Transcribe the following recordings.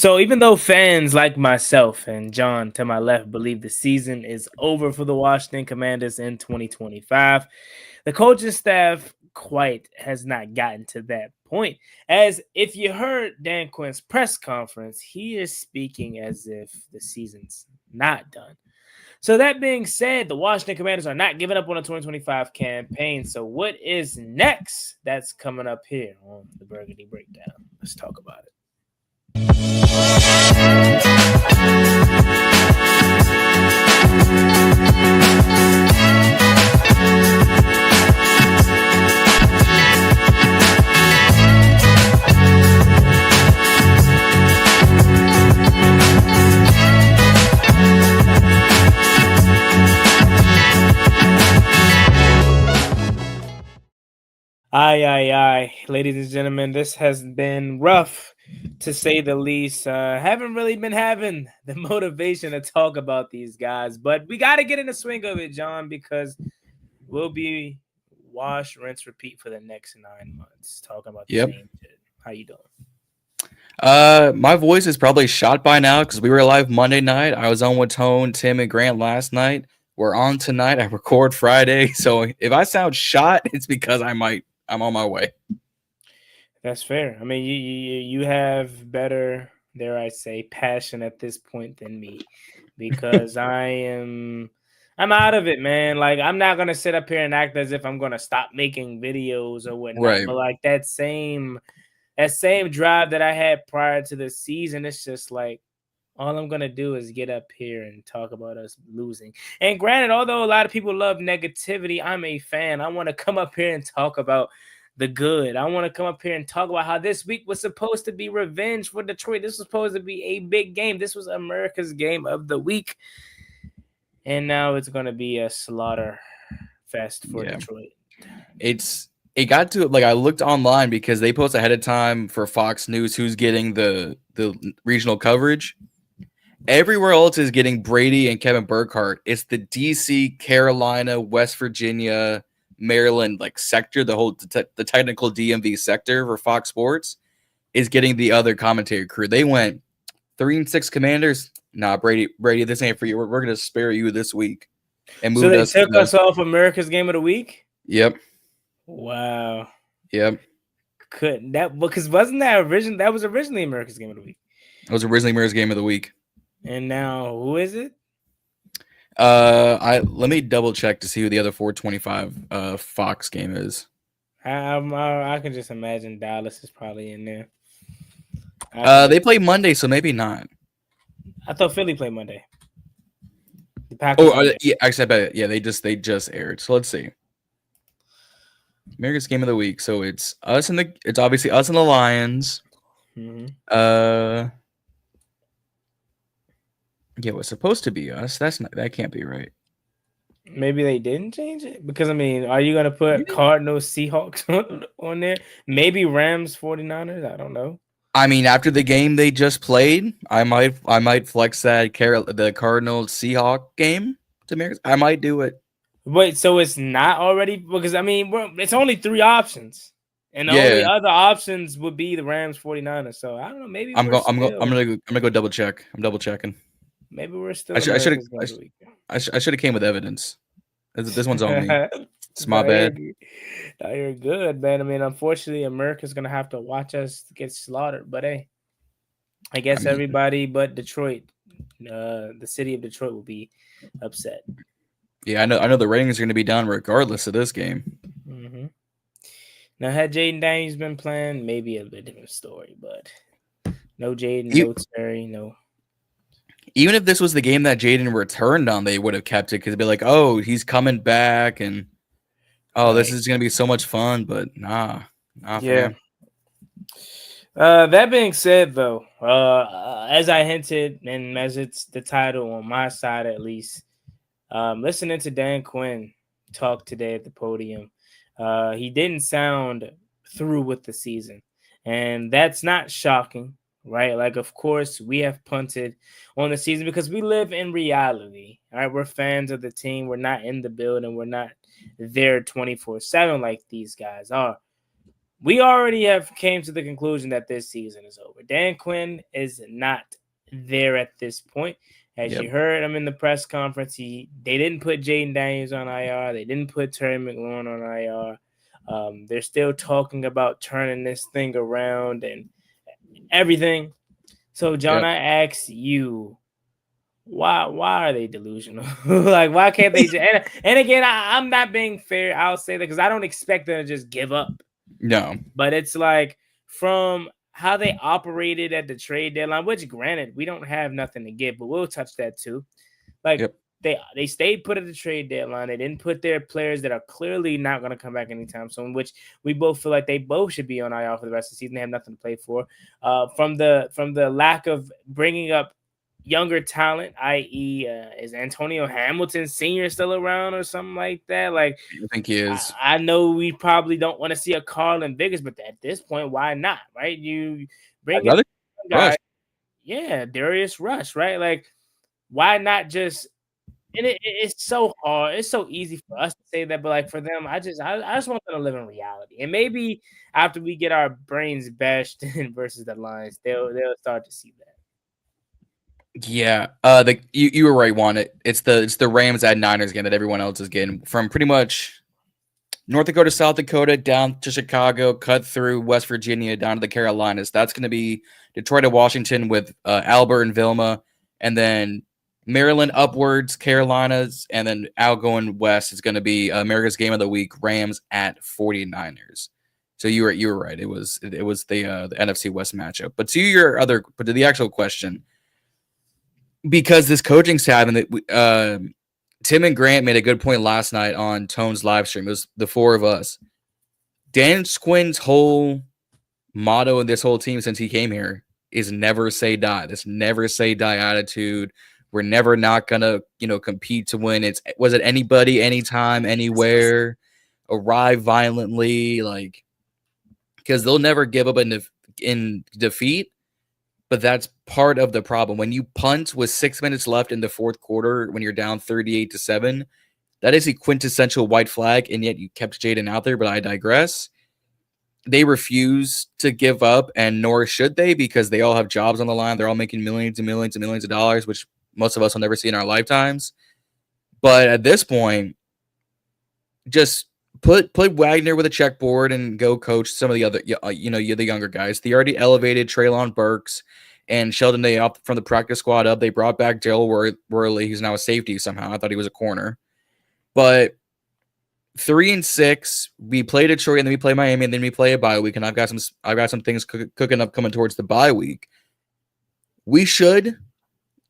So even though fans like myself and John to my left believe the season is over for the Washington Commanders in 2025, the coaching staff quite has not gotten to that point. As if you heard Dan Quinn's press conference, he is speaking as if the season's not done. So that being said, the Washington Commanders are not giving up on the 2025 campaign. So what is next? That's coming up here on the Burgundy Breakdown. Let's talk about it. Aye. Ladies and gentlemen, this has been rough, to say the least. Haven't really been having the motivation to talk about these guys, but we got to get in the swing of it, John, because we'll be wash, rinse, repeat for the next 9 months talking about the same shit. How you doing? My voice is probably shot by now because we were live Monday night. I was on with Tone, Tim, and Grant last night. We're on tonight. I record Friday. So if I sound shot, it's because I'm on my way. That's fair. I mean, you have better, dare I say, passion at this point than me, because I'm out of it, man. Like, I'm not gonna sit up here and act as if I'm gonna stop making videos or whatnot. Right. But like that same drive that I had prior to the season, it's just like all I'm gonna do is get up here and talk about us losing. And granted, although a lot of people love negativity, I'm a fan. I want to come up here and talk about the good. I want to come up here and talk about how this week was supposed to be revenge for Detroit. This was supposed to be a big game. This was America's game of the week. And now it's going to be a slaughter fest for Detroit. It got to, like, I looked online because they post ahead of time for Fox News who's getting the regional coverage. Everywhere else is getting Brady and Kevin Burkhardt. It's the DC, Carolina, West Virginia, Maryland sector, the technical DMV sector for Fox Sports is getting the other commentary crew. They went 3-6 Commanders. Nah, Brady, this ain't for you. We're gonna spare you this week. And so they took us off America's Game of the Week. Yep. Wow. Yep. Couldn't that, because wasn't that that was originally America's Game of the Week? It was originally America's Game of the Week. And now who is it? Let me double check to see who the other 425 Fox game is. I can just imagine Dallas is probably in there. They play Monday, so maybe not. I thought Philly played Monday. Yeah, actually, I bet. Yeah, they just aired. So let's see. America's Game of the Week. So it's obviously us and the Lions. Mm-hmm. Yeah, it was supposed to be us. That can't be right. Maybe they didn't change it, because I mean, are you gonna put Cardinals, Seahawks on there? Maybe Rams, 49ers. I don't know. I mean, after the game they just played, I might flex that the Cardinals Seahawks game to America. I might do it. Wait, so it's not already, because I mean, it's only 3 options, and the only other options would be the Rams, 49ers. So I don't know. Maybe I'm gonna go double check. I'm double checking. Maybe we're still. I should have came with evidence. This one's on me. It's my bad. You're good, man. I mean, unfortunately, America's gonna have to watch us get slaughtered. But hey, I guess everybody but Detroit, the city of Detroit, will be upset. Yeah, I know the ratings are gonna be down regardless of this game. Mm-hmm. Now, had Jaden Daniels been playing, maybe a bit different story. But no Jaden, no Terry, no. Even if this was the game that Jaden returned on, they would have kept it because it'd be like, oh, he's coming back, and this is gonna be so much fun. But nah. Yeah. That being said, though, as I hinted, and as it's the title on my side at least, listening to Dan Quinn talk today at the podium, he didn't sound through with the season, and that's not shocking. Right, like, of course, we have punted on the season because we live in reality. All right, we're fans of the team. We're not in the building. We're not there 24/7 like these guys are. we already have came to the conclusion that this season is over. Dan Quinn is not there at this point. As Yep. you heard him in the press conference, they didn't put Jaden Daniels on IR. They didn't put Terry McLaurin on IR. They're still talking about turning this thing around and everything. So, John, Yep. I ask you, why are they delusional? Like, why can't they just, and again, I'm not being fair. I'll say that because I don't expect them to just give up. No. But it's like from how they operated at the trade deadline, which granted, we don't have nothing to give, but we'll touch that too. Like Yep. they stayed put at the trade deadline. They didn't put their players that are clearly not going to come back anytime soon, which we both feel like they both should be on IR for the rest of the season. They have nothing to play for. From the lack of bringing up younger talent, i.e., is Antonio Hamilton Sr. still around or something like that? Like, I think he is. I know we probably don't want to see a Carlin Biggers, but at this point, why not? Right? You bring in Another guy, Rush. yeah, Darius Rush, right? Like, why not just? And it's so hard. It's so easy for us to say that, but like for them, I just want them to live in reality. And maybe after we get our brains bashed in versus the Lions, they'll start to see that. Yeah. You were right, Juan. It's the Rams at Niners game that everyone else is getting from pretty much North Dakota, South Dakota, down to Chicago, cut through West Virginia, down to the Carolinas. That's going to be Detroit to Washington with Albert and Vilma, and then Maryland upwards, Carolinas, and then out going west is going to be America's Game of the Week, Rams at 49ers. So you were right. It was the NFC West matchup. But to the actual question, because this coaching staff and Tim and Grant made a good point last night on Tone's live stream. It was the four of us. Dan Quinn's whole motto of this whole team since he came here is never say die. This never say die attitude. We're never not gonna, compete to win. Was it anybody, anytime, anywhere, arrive violently, like, because they'll never give up in defeat. But that's part of the problem. When you punt with 6 minutes left in the fourth quarter, when you're down 38-7, that is a quintessential white flag, and yet you kept Jaden out there. But I digress. They refuse to give up, and nor should they, because they all have jobs on the line. They're all making millions and millions and millions of dollars, which most of us will never see in our lifetimes. But at this point, just put Wagner with a checkboard and go coach some of the other, the younger guys. They already elevated Treylon Burks and Sheldon Day up from the practice squad up. They brought back Gerald Worley, who's now a safety somehow. I thought he was a corner. But 3-6, we play Detroit, and then we play Miami, and then we play a bye week. And I've got some things cooking up coming towards the bye week. We should.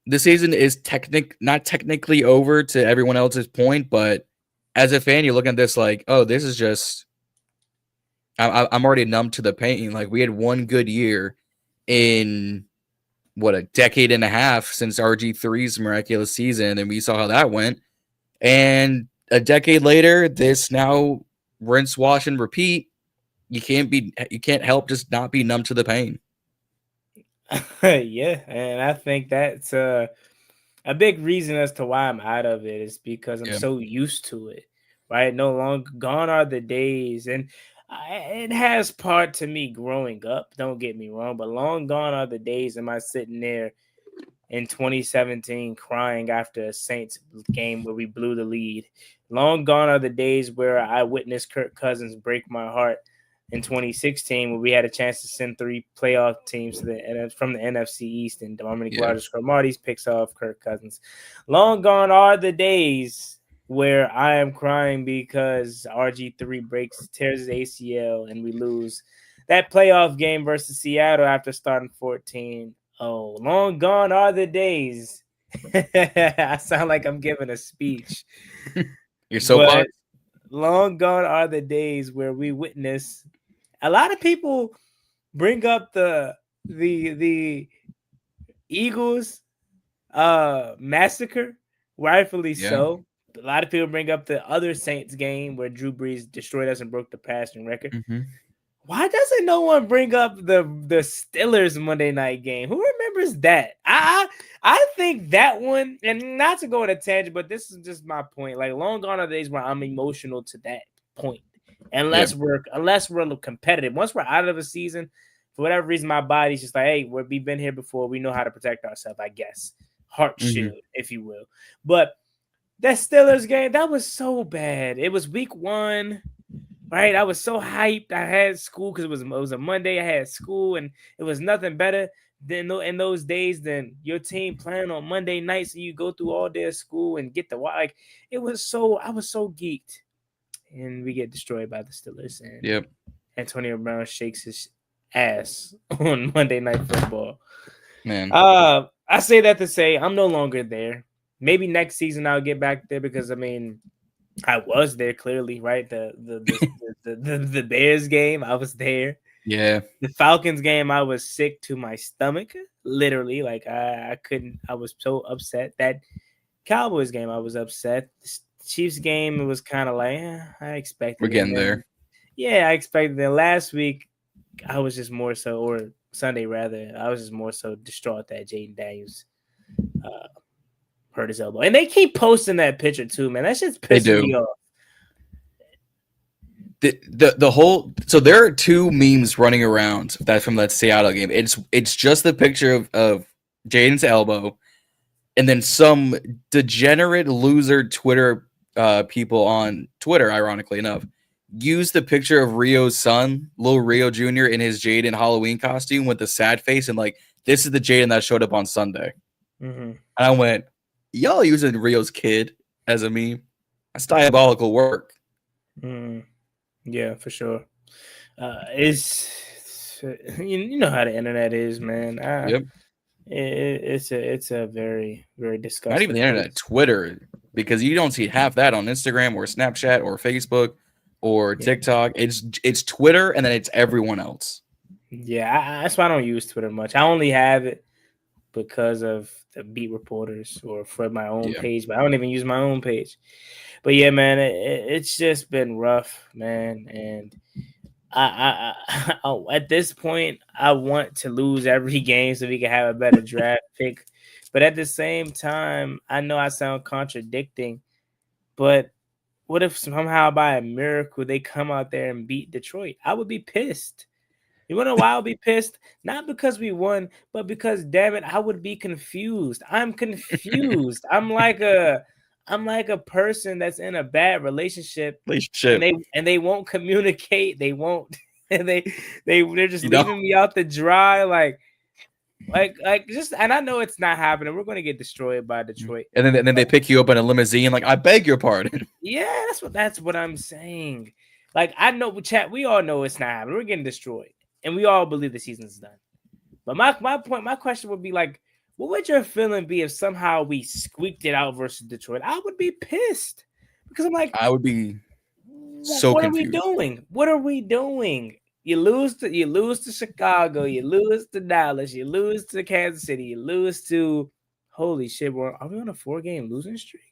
The season is not technically over to everyone else's point, but as a fan, you're looking at this like, oh, this is just. I'm already numb to the pain. Like, we had one good year in a decade and a half since RG3's miraculous season, and we saw how that went. And a decade later, this now rinse, wash, and repeat. You can't help just not be numb to the pain. Yeah, and I think that's a big reason as to why I'm out of it is because I'm so used to it, right? No longer gone are the days, and it has part to me growing up. Don't get me wrong, but long gone are the days. Am I sitting there in 2017 crying after a Saints game where we blew the lead? Long gone are the days where I witnessed Kirk Cousins break my heart in 2016 where we had a chance to send 3 playoff teams from the NFC East, and Dominic Rodgers-Cromartie's picks off Kirk Cousins. Long gone are the days where I am crying because RG3 tears his ACL, and we lose that playoff game versus Seattle after starting 14. Oh, long gone are the days. I sound like I'm giving a speech. You're so fun. Long gone are the days where we witness. A lot of people bring up the Eagles massacre, rightfully so. A lot of people bring up the other Saints game where Drew Brees destroyed us and broke the passing record. Mm-hmm. Why doesn't no one bring up the Steelers Monday night game? Who remembers that? I think that one, and not to go on a tangent, but this is just my point. Like, long gone are the days where I'm emotional to that point. unless we're competitive. Once we're out of the season, for whatever reason, my body's just like, hey, we've been here before. We know how to protect ourselves, I guess. Heart shield, if you will. But that Steelers game, that was so bad. It was week 1, right? I was so hyped. I had school because it was a Monday. I had school, and it was nothing better than in those days than your team playing on Monday nights, and you go through all day of school and get the like. It was so I was so geeked, and we get destroyed by the Steelers. And Antonio Brown shakes his ass on Monday Night Football. Man, I say that to say I'm no longer there. Maybe next season I'll get back there because I mean I was there clearly, right? The Bears game, I was there. Yeah. The Falcons game, I was sick to my stomach, literally. Like I couldn't. I was so upset. That Cowboys game, I was upset. The Chiefs game, it was kind of like I expected. We're getting there. Yeah, I expected it. Last week, I was just more so, or Sunday rather, I was just more so distraught that Jaden Daniels hurt his elbow, and they keep posting that picture too, man. That shit's pissing me off. The whole so there are 2 memes running around that's from that Seattle game. It's just the picture of Jaden's elbow, and then some degenerate loser Twitter people on Twitter, ironically enough, use the picture of Rio's son, Lil Rio Jr. in his Jaden Halloween costume with the sad face, and like this is the Jaden that showed up on Sunday. And I went, y'all using Rio's kid as a meme? That's diabolical work. Yeah, for sure. It's you know how the internet is, man. Yep. It's a very, very disgusting. Not even the internet, Twitter, because you don't see half that on Instagram or Snapchat or Facebook or TikTok. It's Twitter, and then it's everyone else. Yeah, that's why I don't use Twitter much. I only have it because of the beat reporters or for my own page, but I don't even use my own page. But yeah, man, it's just been rough, man. And I at this point, I want to lose every game so we can have a better draft pick. But at the same time, I know I sound contradicting, but what if somehow by a miracle they come out there and beat Detroit? I would be pissed. You want to know why I would be pissed? Not because we won, but because, damn it, I would be confused. I'm confused. I'm like a person that's in a bad relationship. And they won't communicate. They won't. They're just leaving me out to dry. Like just. And I know it's not happening. We're going to get destroyed by Detroit. And then they pick you up in a limousine. Like, I beg your pardon. Yeah, that's what I'm saying. Like, I know, chat. We all know it's not happening. We're getting destroyed. And we all believe the season's done. But my question would be like, what would your feeling be if somehow we squeaked it out versus Detroit? I would be pissed because I'm like, I would be so confused. What are we doing? You lose to Chicago, you lose to Dallas, you lose to Kansas City, you lose to holy shit. Are we on a 4-game losing streak?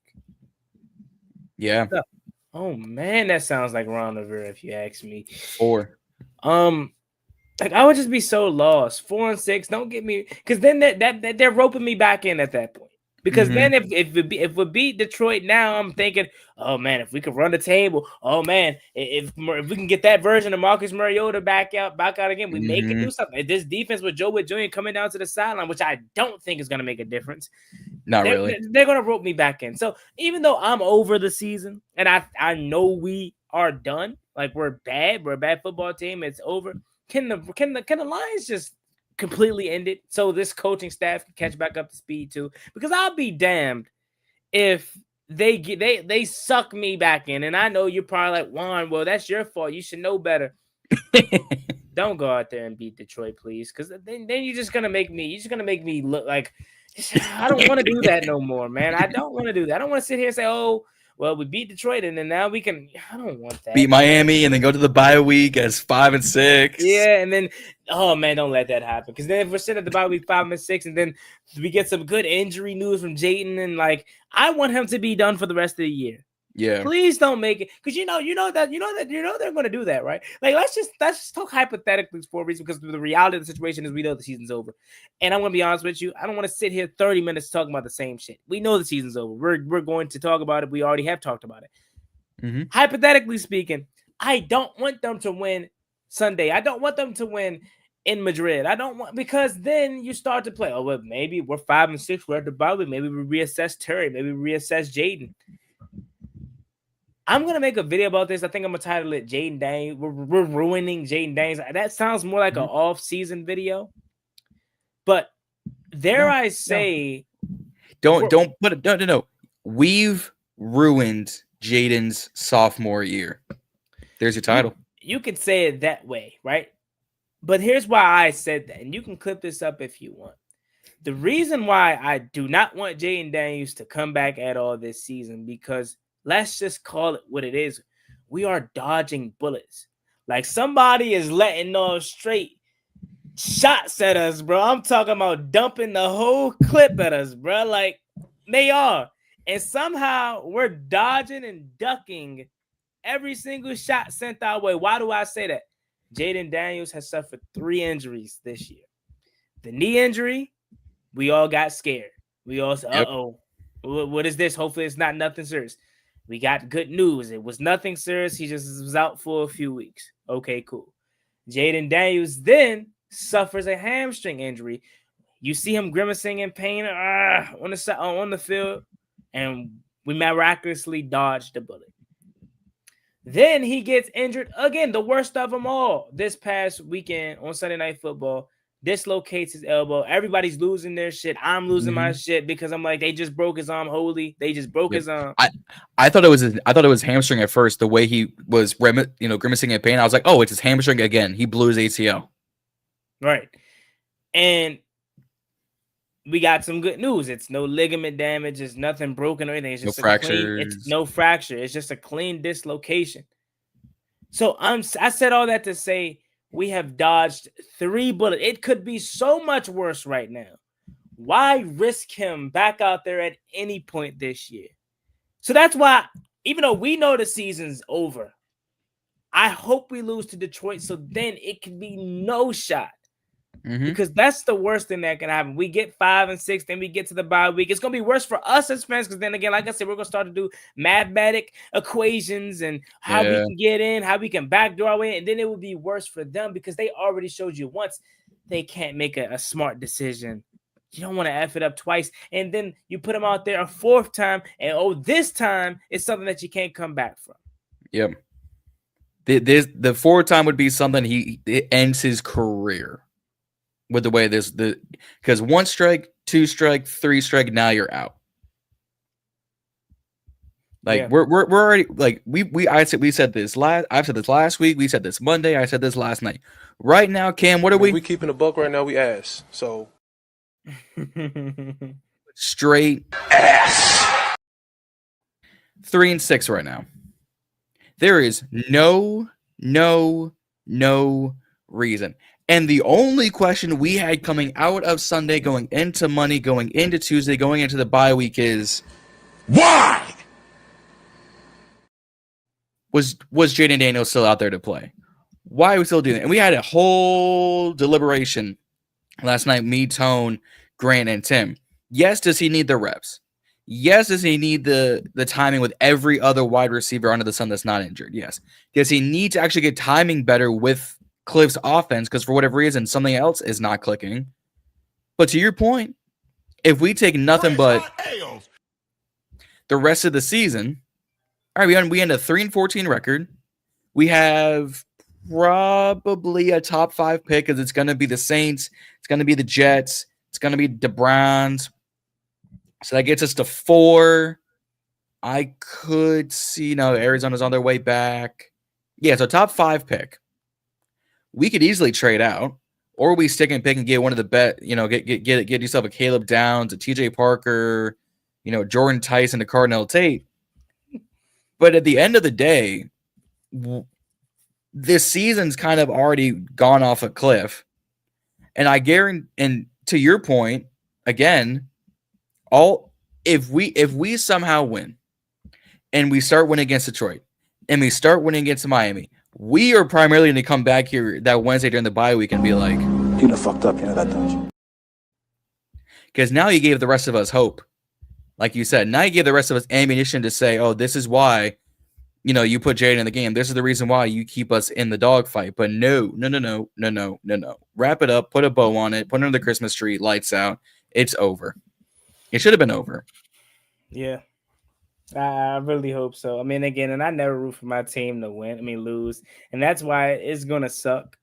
Yeah. Oh man, that sounds like Ron Rivera if you ask me. 4. Like I would just be so lost. 4-6. Don't get me, because then that they're roping me back in at that point. Because then if we beat Detroit now, I'm thinking, oh man, if we could run the table, oh man, if we can get that version of Marcus Mariota back out again, we may can do something. This defense with Joe Witt Jr. coming down to the sideline, which I don't think is going to make a difference. Really. They're going to rope me back in. So even though I'm over the season and I know we are done, like we're a bad football team, it's over. Can the Lions just completely end it so this coaching staff can catch back up to speed too? Because I'll be damned if they suck me back in. And I know you're probably like, Juan, well, that's your fault. You should know better. Don't go out there and beat Detroit, please. Because then you're just gonna make me look like I don't want to do that no more, man. I don't want to do that. I don't want to sit here and say, oh, well, we beat Detroit, and then now we can. I don't want that. Beat Miami, and then go to the bye week as 5-6. Yeah, and then oh man, don't let that happen. Because then if we're sitting at the bye week 5-6, and then we get some good injury news from Jayden, and like I want him to be done for the rest of the year. Yeah, please don't make it, because you know they're going to do that, right? Like let's just talk hypothetically for a reason, because the reality of the situation is we know the season's over, and I'm going to be honest with you, I don't want to sit here 30 minutes talking about the same shit. We know the season's over. We're going to talk about it. We already have talked about it. Hypothetically speaking, I don't want them to win Sunday. I don't want them to win in Madrid. I don't want, because then you start to play. Oh, well, maybe we're 5 and 6. We're at the bottom. Maybe we reassess Terry. Maybe we reassess Jaden. I'm gonna make a video about this. I think I'm gonna title it Jaden Daniels. We're ruining Jaden Daniels. That sounds more like an off-season video. But I say, don't put it. No. We've ruined Jaden's sophomore year. There's your title. You could say it that way, right? But here's why I said that, and you can clip this up if you want. The reason why I do not want Jaden Daniels to come back at all this season, because let's just call it what it is. We are dodging bullets. Like, somebody is letting off straight shots at us, bro. I'm talking about dumping the whole clip at us, bro. Like, they are. And somehow we're dodging and ducking every single shot sent our way. Why do I say that? Jaden Daniels has suffered 3 injuries this year. The knee injury, we all got scared. We all said, uh-oh, what is this? Hopefully it's not nothing serious. We got good news. It was nothing serious. He just was out for a few weeks. Okay, cool. Jaden Daniels then suffers a hamstring injury. You see him grimacing in pain on the field, and we miraculously dodged the bullet. Then he gets injured again, the worst of them all. This past weekend on Sunday Night Football, dislocates his elbow. Everybody's losing their shit. I'm losing my shit because I'm like, they just broke his arm. Holy, they just broke his arm. I thought it was hamstring at first. The way he was, grimacing in pain, I was like, oh, it's his hamstring again. He blew his ACL. Right, and we got some good news. It's no ligament damage. It's nothing broken or anything. It's just it's no fracture. It's just a clean dislocation. So I said all that to say we have dodged 3 bullets. It could be so much worse right now. Why risk him back out there at any point this year? So that's why, even though we know the season's over, I hope we lose to Detroit so then it can be no shot. Because that's the worst thing that can happen. We get 5 and 6, then we get to the bye week. It's going to be worse for us as fans because then again, like I said, we're going to start to do mathematic equations and how we can get in, how we can backdoor our way in. And then it will be worse for them because they already showed you once they can't make a smart decision. You don't want to F it up twice. And then you put them out there a 4th time, and this time it's something that you can't come back from. Yep. The 4th time would be something it ends his career. With the way because 1 strike, 2 strike, 3 strike, now you're out. Like we're already like we said this I've said this last week. We said this Monday. I said this last night. Right now, Cam, what are we? We keeping a buck right now. We ass. So straight ass. 3 and 6 right now. There is no reason. And the only question we had coming out of Sunday, going into Monday, going into Tuesday, going into the bye week is, why? Was Jaden Daniels still out there to play? Why are we still doing that? And we had a whole deliberation last night, me, Tone, Grant, and Tim. Yes, does he need the reps? Yes, does he need the timing with every other wide receiver under the sun that's not injured? Yes. Does he need to actually get timing better with Cliff's offense because for whatever reason something else is not clicking? But to your point, if we take nothing but the rest of the season, all right, we end a 3-14 record. We have probably a top 5 pick because it's going to be the Saints, it's going to be the Jets, it's going to be the Browns. So that gets us to 4. I could see Arizona's on their way back. Yeah, so top 5 pick. We could easily trade out, or we stick and pick and get one of the bet. Get yourself a Caleb Downs, a TJ Parker, Jordan Tyson, a Cardinal Tate. But at the end of the day, this season's kind of already gone off a cliff, and I guarantee. And to your point, again, if we somehow win, and we start winning against Detroit, and we start winning against Miami. We are primarily going to come back here that Wednesday during the bye week and be like, you done fucked up, that time. Because now you gave the rest of us hope. Like you said, now you gave the rest of us ammunition to say, oh, this is why you put Jaden in the game. This is the reason why you keep us in the dogfight. But no. Wrap it up. Put a bow on it. Put it under the Christmas tree. Lights out. It's over. It should have been over. Yeah. I really hope so. I mean, again, and I never root for my team to lose. And that's why it's going to suck.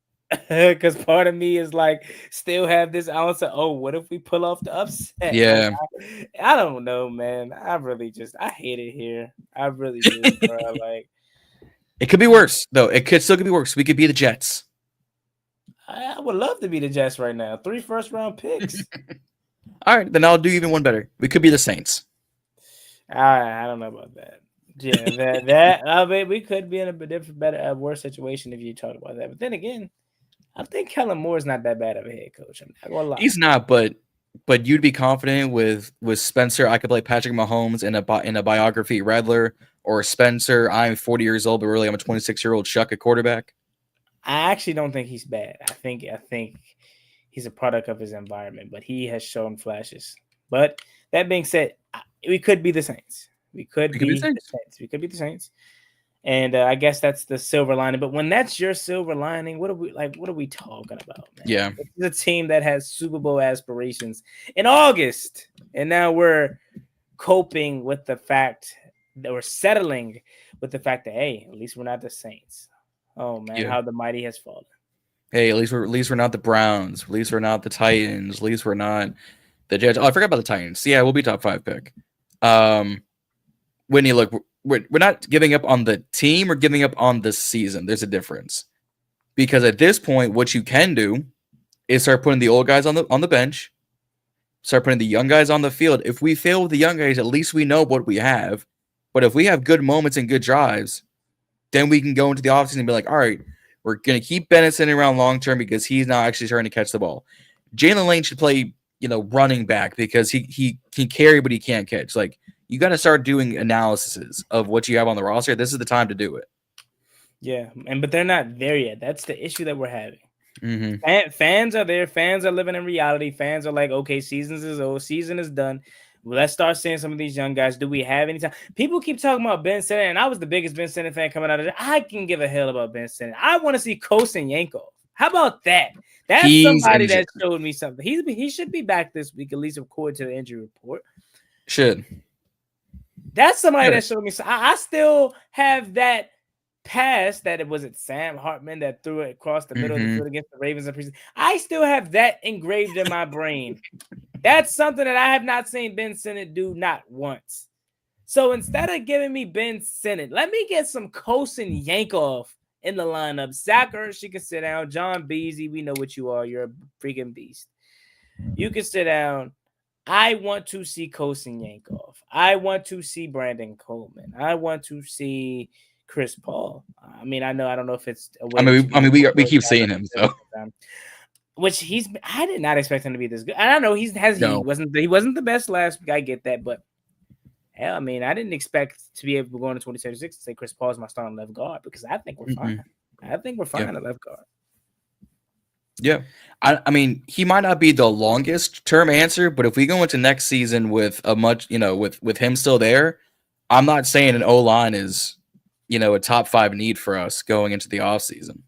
Because part of me is like, still have this ounce of, what if we pull off the upset? Yeah. Like, I don't know, man. I hate it here. I really do, bro. Like, it could be worse, though. It could still be worse. We could be the Jets. I would love to be the Jets right now. 3 first-round picks. All right, then I'll do even one better. We could be the Saints. I don't know about that. Yeah, I mean, we could be in a better, worse situation if you talk about that. But then again, I think Kellen Moore is not that bad of a head coach. I'm not gonna lie. He's not, but you'd be confident with Spencer. I could play Patrick Mahomes in a biography Redler, or Spencer. I'm 40 years old, but really I'm a 26-year-old Chuck at quarterback. I actually don't think he's bad. I think he's a product of his environment, but he has shown flashes. But that being said, we could be the Saints. We could be the Saints. We could be the Saints. And I guess that's the silver lining. But when that's your silver lining, what are we talking about, man? Yeah. It's a team that has Super Bowl aspirations in August. And now we're coping with the fact that we're settling with the fact that, hey, at least we're not the Saints. Oh man, how the mighty has fallen. Hey, at least we're not the Browns. At least we're not the Titans. At least we're not the Jets. Oh, I forgot about the Titans. Yeah, we'll be top 5 pick. When you look, we're not giving up on the team or giving up on the season. There's a difference. Because at this point, what you can do is start putting the old guys on the bench, start putting the young guys on the field. If we fail with the young guys, at least we know what we have. But if we have good moments and good drives, then we can go into the offseason and be like, all right, we're going to keep Bennett sitting around long term because he's not actually trying to catch the ball. Jalen Lane should play, running back because he can carry, but he can't catch. Like, you got to start doing analyses of what you have on the roster. This is the time to do it. Yeah, but they're not there yet. That's the issue that we're having. Mm-hmm. Fans are there. Fans are living in reality. Fans are like, okay, season is done. Well, let's start seeing some of these young guys. Do we have any time? People keep talking about Ben Simmons, and I was the biggest Ben Simmons fan coming out of there. I can give a hell about Ben Simmons. I want to see Kosin Yankov. How about that? That's somebody that showed me something. He should be back this week, at least according to the injury report. Should. That's somebody that showed me. I still have that pass that it wasn't Sam Hartman that threw it across the middle of the field against the Ravens. I still have that engraved in my brain. That's something that I have not seen Ben Sinnott do not once. So instead of giving me Ben Sinnott, let me get some Kosin Yankov in the lineup. Zach Ertz, you can sit down. John Beasley, we know what you are. You're a freaking beast. You can sit down. I want to see Kosin Yankov. I want to see Brandon Coleman. I want to see Chris Paul. I don't know if it's. We keep seeing him. So. Which I did not expect him to be this good. I don't know. He wasn't the best last week. I get that, but hell, I didn't expect to be able to go into 2076 and say Chris Paul is my starting left guard because I think we're fine. I think we're fine at left guard. Yeah, he might not be the longest term answer, but if we go into next season with a much, with him still there, I'm not saying an O-line is, a top 5 need for us going into the offseason.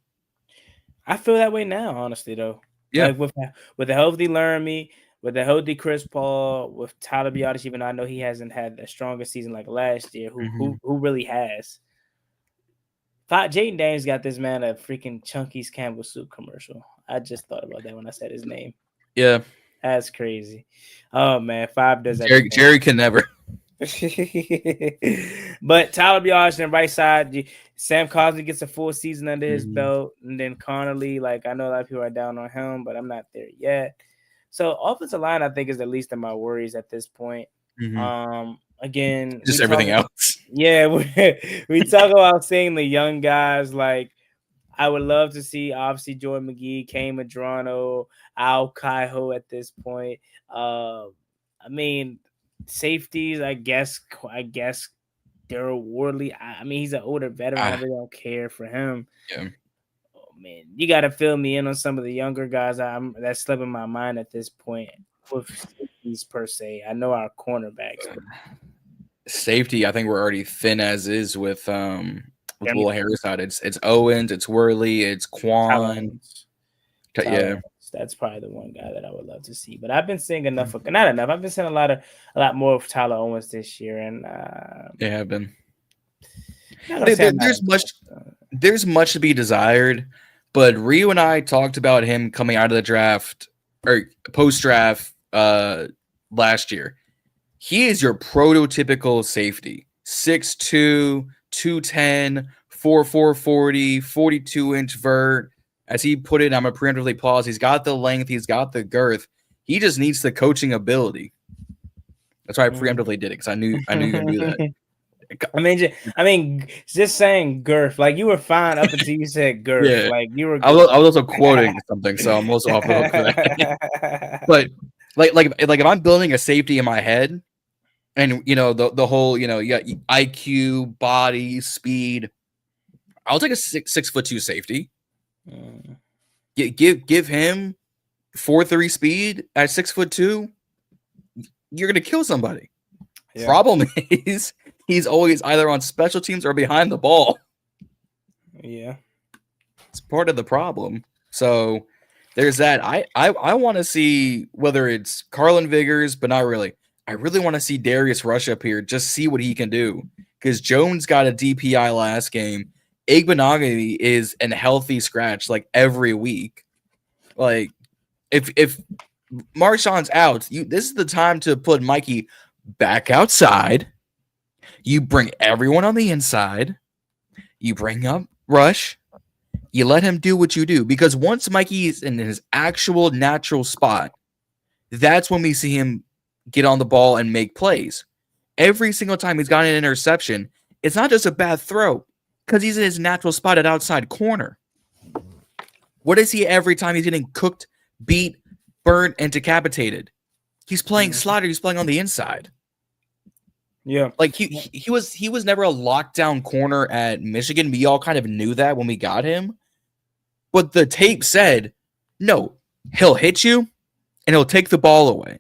I feel that way now, honestly, though. Yeah, like with the healthy Laramie, with the healthy Chris Paul, with Tyler Biadasz, even though I know he hasn't had the strongest season like last year, who really has. Jaden Daniels got this man a freaking Chunky's Campbell soup commercial. I just thought about that when I said his name. Yeah, that's crazy. Oh man, 5 does that. Jerry can never. But Tyler Biadasz on the right side, Sam Cosmi gets a full season under his belt, and then Connolly, I know a lot of people are down on him, but I'm not there yet. So offensive line, I think, is the least of my worries at this point. Again, just everything else. Yeah, we talk about seeing the young guys. I would love to see, obviously, Jordan McGee, Kane Madrano, Al Kaiho at this point. Safeties, I guess Daryl Wardley. He's an older veteran. I really don't care for him. Yeah. Oh man, you got to fill me in on some of the younger guys. That's slipping my mind at this point with safeties per se. I know our cornerbacks. Safety, I think we're already thin as is with Will Harris out. It's Owens, it's Worley, it's Quan. Yeah. That's probably the one guy that I would love to see. But I've been seeing enough of not enough. I've been seeing a lot more of Tyler Owens this year, and they have been. There's much to be desired, but Rio and I talked about him coming out of the draft or post draft last year. He is your prototypical safety. 6'2", 210, 4'4", 40, 42-inch vert. As he put it, I'm going to preemptively pause. He's got the length. He's got the girth. He just needs the coaching ability. That's why I preemptively did it, because I knew you were going to do that. I mean, just saying girth. Like, you were fine up until you said girth. Yeah. Like, you were. I was also quoting something, so I'm also off the hook for that. But like if I'm building a safety in my head, and the whole you got IQ, body, speed, I'll take a 6'2" safety. Give him 4.3 speed at 6'2". You're gonna kill somebody. Yeah. Problem is, he's always either on special teams or behind the ball. Yeah, it's part of the problem. So there's that. I want to see whether it's Carlin Vigors, but not really. I really want to see Darius Rush up here, just see what he can do, because Jones got a DPI last game. Igbenogany is a healthy scratch like every week. Like if Marshawn's out, this is the time to put Mikey back outside. You bring everyone on the inside. You bring up Rush. You let him do what you do, because once Mikey is in his actual natural spot, that's when we see him get on the ball and make plays. Every single time he's got an interception, it's not just a bad throw, because he's in his natural spot at outside corner. What is he every time he's getting cooked, beat, burnt, and decapitated? He's playing slider. He's playing on the inside. Yeah, like he was never a lockdown corner at Michigan. We all kind of knew that when we got him, but the tape said, no, he'll hit you and he'll take the ball away.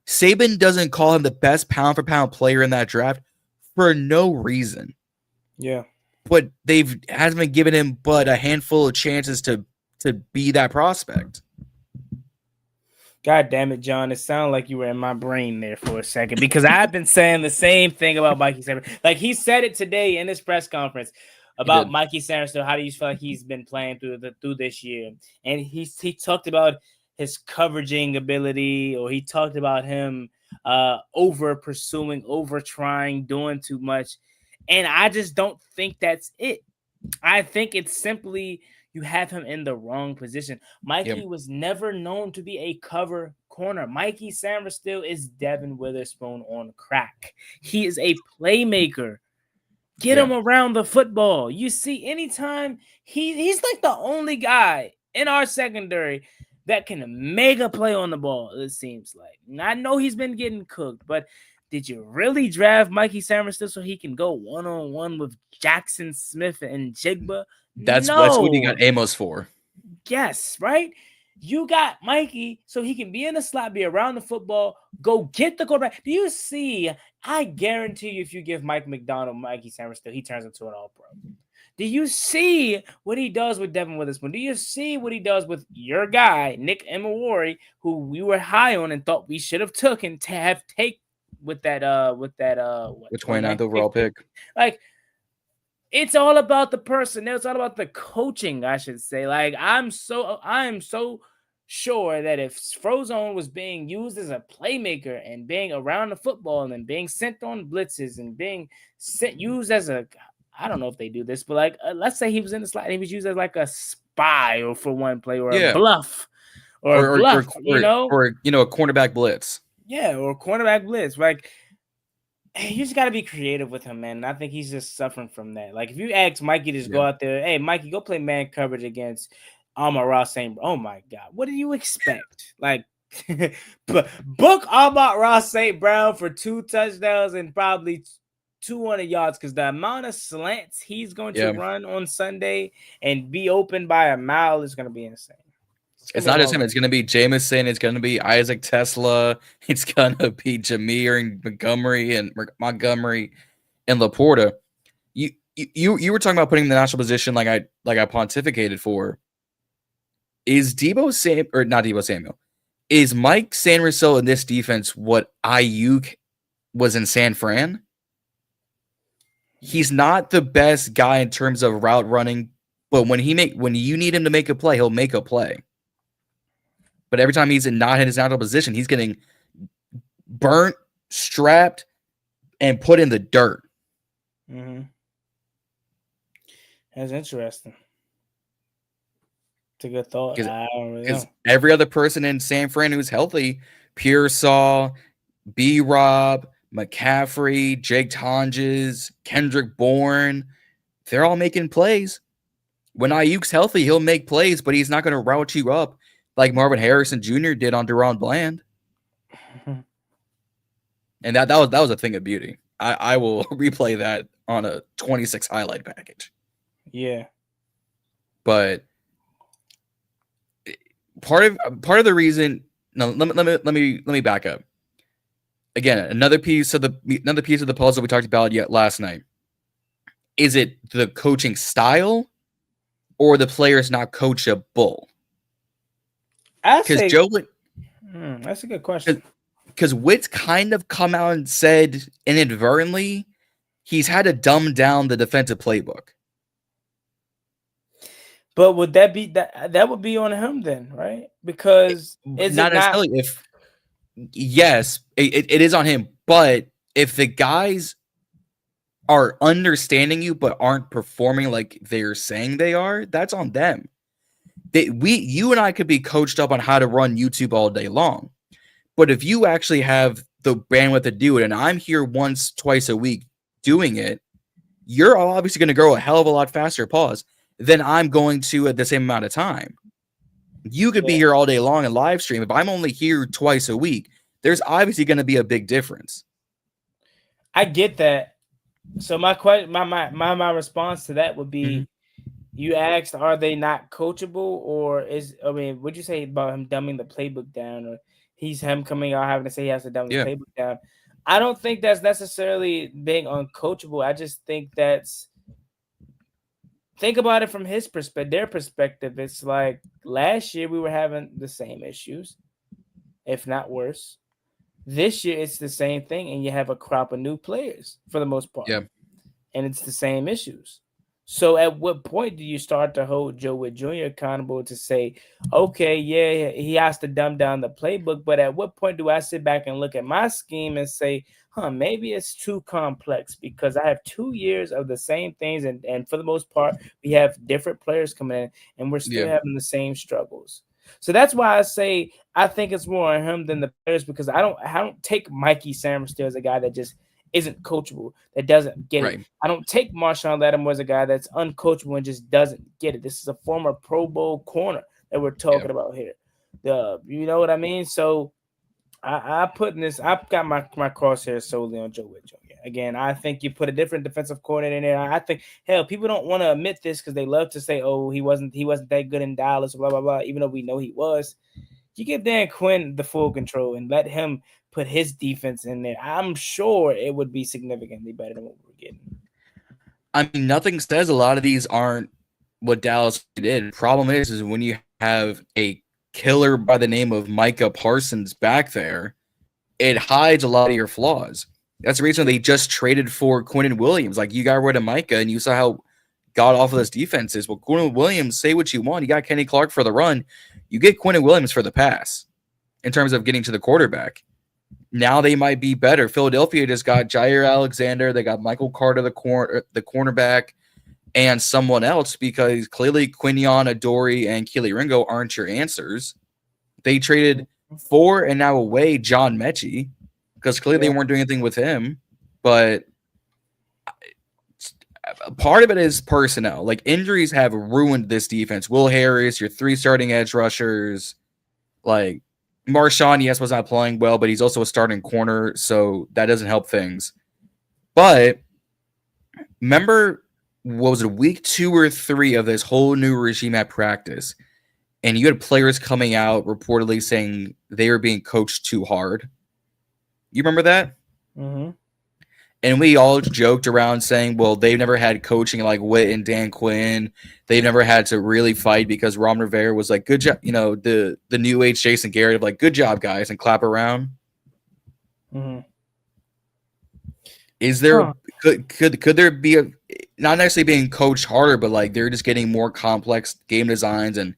Saban doesn't call him the best pound for pound player in that draft for no reason. Yeah. But hasn't been given him but a handful of chances to be that prospect. God damn it, John. It sounded like you were in my brain there for a second, because I've been saying the same thing about Mikey Sanders. Like, he said it today in his press conference about Mikey Sanders. So how do you feel like he's been playing through this year? And he talked about his coveraging ability, or he talked about him over pursuing, over trying, doing too much. And I just don't think that's it. I think it's simply you have him in the wrong position. Mikey was never known to be a cover corner. Mikey Sanders still is Devin Witherspoon on crack. He is a playmaker. Get him around the football. You see, anytime he's like the only guy in our secondary that can make a play on the ball, it seems like. And I know he's been getting cooked, but did you really draft Mikey Sanders so he can go one-on-one with Jackson Smith and Jigba? That's what you got Amos for. Yes, right? You got Mikey so he can be in the slot, be around the football, go get the quarterback. Do you see? I guarantee you, if you give Mike McDonald Mikey Sanders still, he turns into an all-pro. Do you see what he does with Devin Witherspoon? Do you see what he does with your guy, Nick Emawari, who we were high on and thought we should have taken to have take with that 29th overall pick? Like, it's all about the personnel. It's all about the coaching, I should say. Like, I am so sure that if Frozone was being used as a playmaker and being around the football and then being sent on blitzes and being used as a, I don't know if they do this, but like, let's say he was in the slot and he was used as like a spy or for one play or a bluff or a cornerback blitz. Yeah, or cornerback blitz. Like, you just got to be creative with him, man. And I think he's just suffering from that. Like, if you ask Mikey to just go out there, hey, Mikey, go play man coverage against Amon-Ra St. Brown. Oh, my God. What do you expect? Like, book Amon-Ra St. Brown for 2 touchdowns and probably 200 yards, because the amount of slants he's going to run on Sunday and be open by a mile is going to be insane. It's not just him. It's going to be Jameson. It's going to be Isaac Tesla. It's going to be Jameer and Montgomery and Laporta. You were talking about putting the national position like I pontificated for. Is Is Mike Sanderson in this defense what Ayuk was in San Fran? He's not the best guy in terms of route running, but when you need him to make a play, he'll make a play. But every time he's not in his natural position, he's getting burnt, strapped, and put in the dirt. Mm-hmm. That's interesting. It's a good thought. I don't really know. Every other person in San Fran who's healthy, Pearsall, B-Rob, McCaffrey, Jake Tonges, Kendrick Bourne, they're all making plays. When Ayuk's healthy, he'll make plays, but he's not going to route you up like Marvin Harrison Jr. did on Deron Bland. And that was a thing of beauty. I will replay that on a 26 highlight package. Yeah. But part of the reason, no, let me back up. Again, another piece of the puzzle we talked about last night. Is it the coaching style or the players not coachable? Because that's a good question. Because Witt's kind of come out and said inadvertently he's had to dumb down the defensive playbook. But would that be that would be on him then, right? Because not necessarily. Yes, it is on him. But if the guys are understanding you but aren't performing like they're saying they are, that's on them. You and I could be coached up on how to run YouTube all day long. But if you actually have the bandwidth to do it, and I'm here once, twice a week doing it, you're obviously going to grow a hell of a lot faster, than I'm going to at the same amount of time. You could be here all day long and live stream. If I'm only here twice a week, there's obviously going to be a big difference. I get that. So my response to that would be, you asked, are they not coachable, or would you say about him dumbing the playbook down, or him coming out having to say he has to dumb the playbook down? I don't think that's necessarily being uncoachable. I just think think about it from his perspective, their perspective. It's like last year we were having the same issues, if not worse. This year it's the same thing, and you have a crop of new players for the most part. Yeah. And it's the same issues. So at what point do you start to hold Joe Witt Jr. accountable to say, okay, yeah, he has to dumb down the playbook, but at what point do I sit back and look at my scheme and say, maybe it's too complex because I have 2 years of the same things, and for the most part, we have different players coming in, and we're still having the same struggles. So that's why I say I think it's more on him than the players, because I don't take Mikey Sammerstill as a guy that just isn't coachable, that doesn't get it. I don't take Marshawn Lattimore as a guy that's uncoachable and just doesn't get it. This is a former Pro Bowl corner that we're talking about here. You know what I mean? So I've got my crosshair solely on Joe Witt Jr. Again, I think you put a different defensive coordinator in there. I think, hell, people don't want to admit this because they love to say, oh, he wasn't that good in Dallas, blah, blah, blah, even though we know he was. You give Dan Quinn the full control and let him put his defense in there, I'm sure it would be significantly better than what we're getting. I mean, nothing says a lot of these aren't what Dallas did. Problem is when you have a killer by the name of Micah Parsons back there, it hides a lot of your flaws. That's the reason they just traded for Quinnen Williams. Like, you got rid of Micah, and you saw how god-awful this defense is. Well, Quinnen Williams, say what you want. You got Kenny Clark for the run. You get Quinnen Williams for the pass in terms of getting to the quarterback. Now they might be better. Philadelphia just got Jair Alexander. They got Michael Carter, the cornerback, and someone else, because clearly Quinyon, Adoree, and Keely Ringo aren't your answers. They traded for and now away John Mechie because clearly they weren't doing anything with him. But part of it is personnel. Like, injuries have ruined this defense. Will Harris, your 3 starting edge rushers, like Marshawn, yes, was not playing well, but he's also a starting corner, so that doesn't help things. But remember, what was it, week 2 or 3 of this whole new regime at practice, and you had players coming out reportedly saying they were being coached too hard. You remember that? Mm-hmm. And we all joked around saying, well, they've never had coaching like Witt and Dan Quinn. They've never had to really fight because Ron Rivera was like, good job. You know, the new age Jason Garrett of like, good job, guys, and clap around. Mm-hmm. Is there could there be a not necessarily being coached harder, but like they're just getting more complex game designs and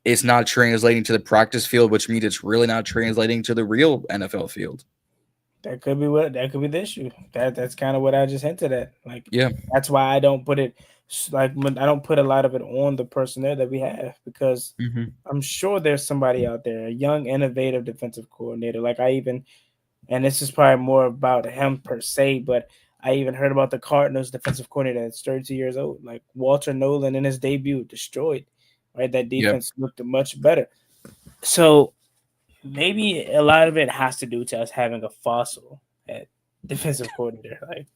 it's not translating to the practice field, which means it's really not translating to the real NFL field. That could be the issue. That's kind of what I just hinted at. Like, yeah, that's why I don't put it like I don't put a lot of it on the personnel that we have because I'm sure there's somebody out there, a young, innovative defensive coordinator. Like and this is probably more about him per se, but I even heard about the Cardinals defensive coordinator that's 32 years old. Like Walter Nolan in his debut destroyed, right? That defense looked much better. So maybe a lot of it has to do to us having a fossil at defensive coordinator. Like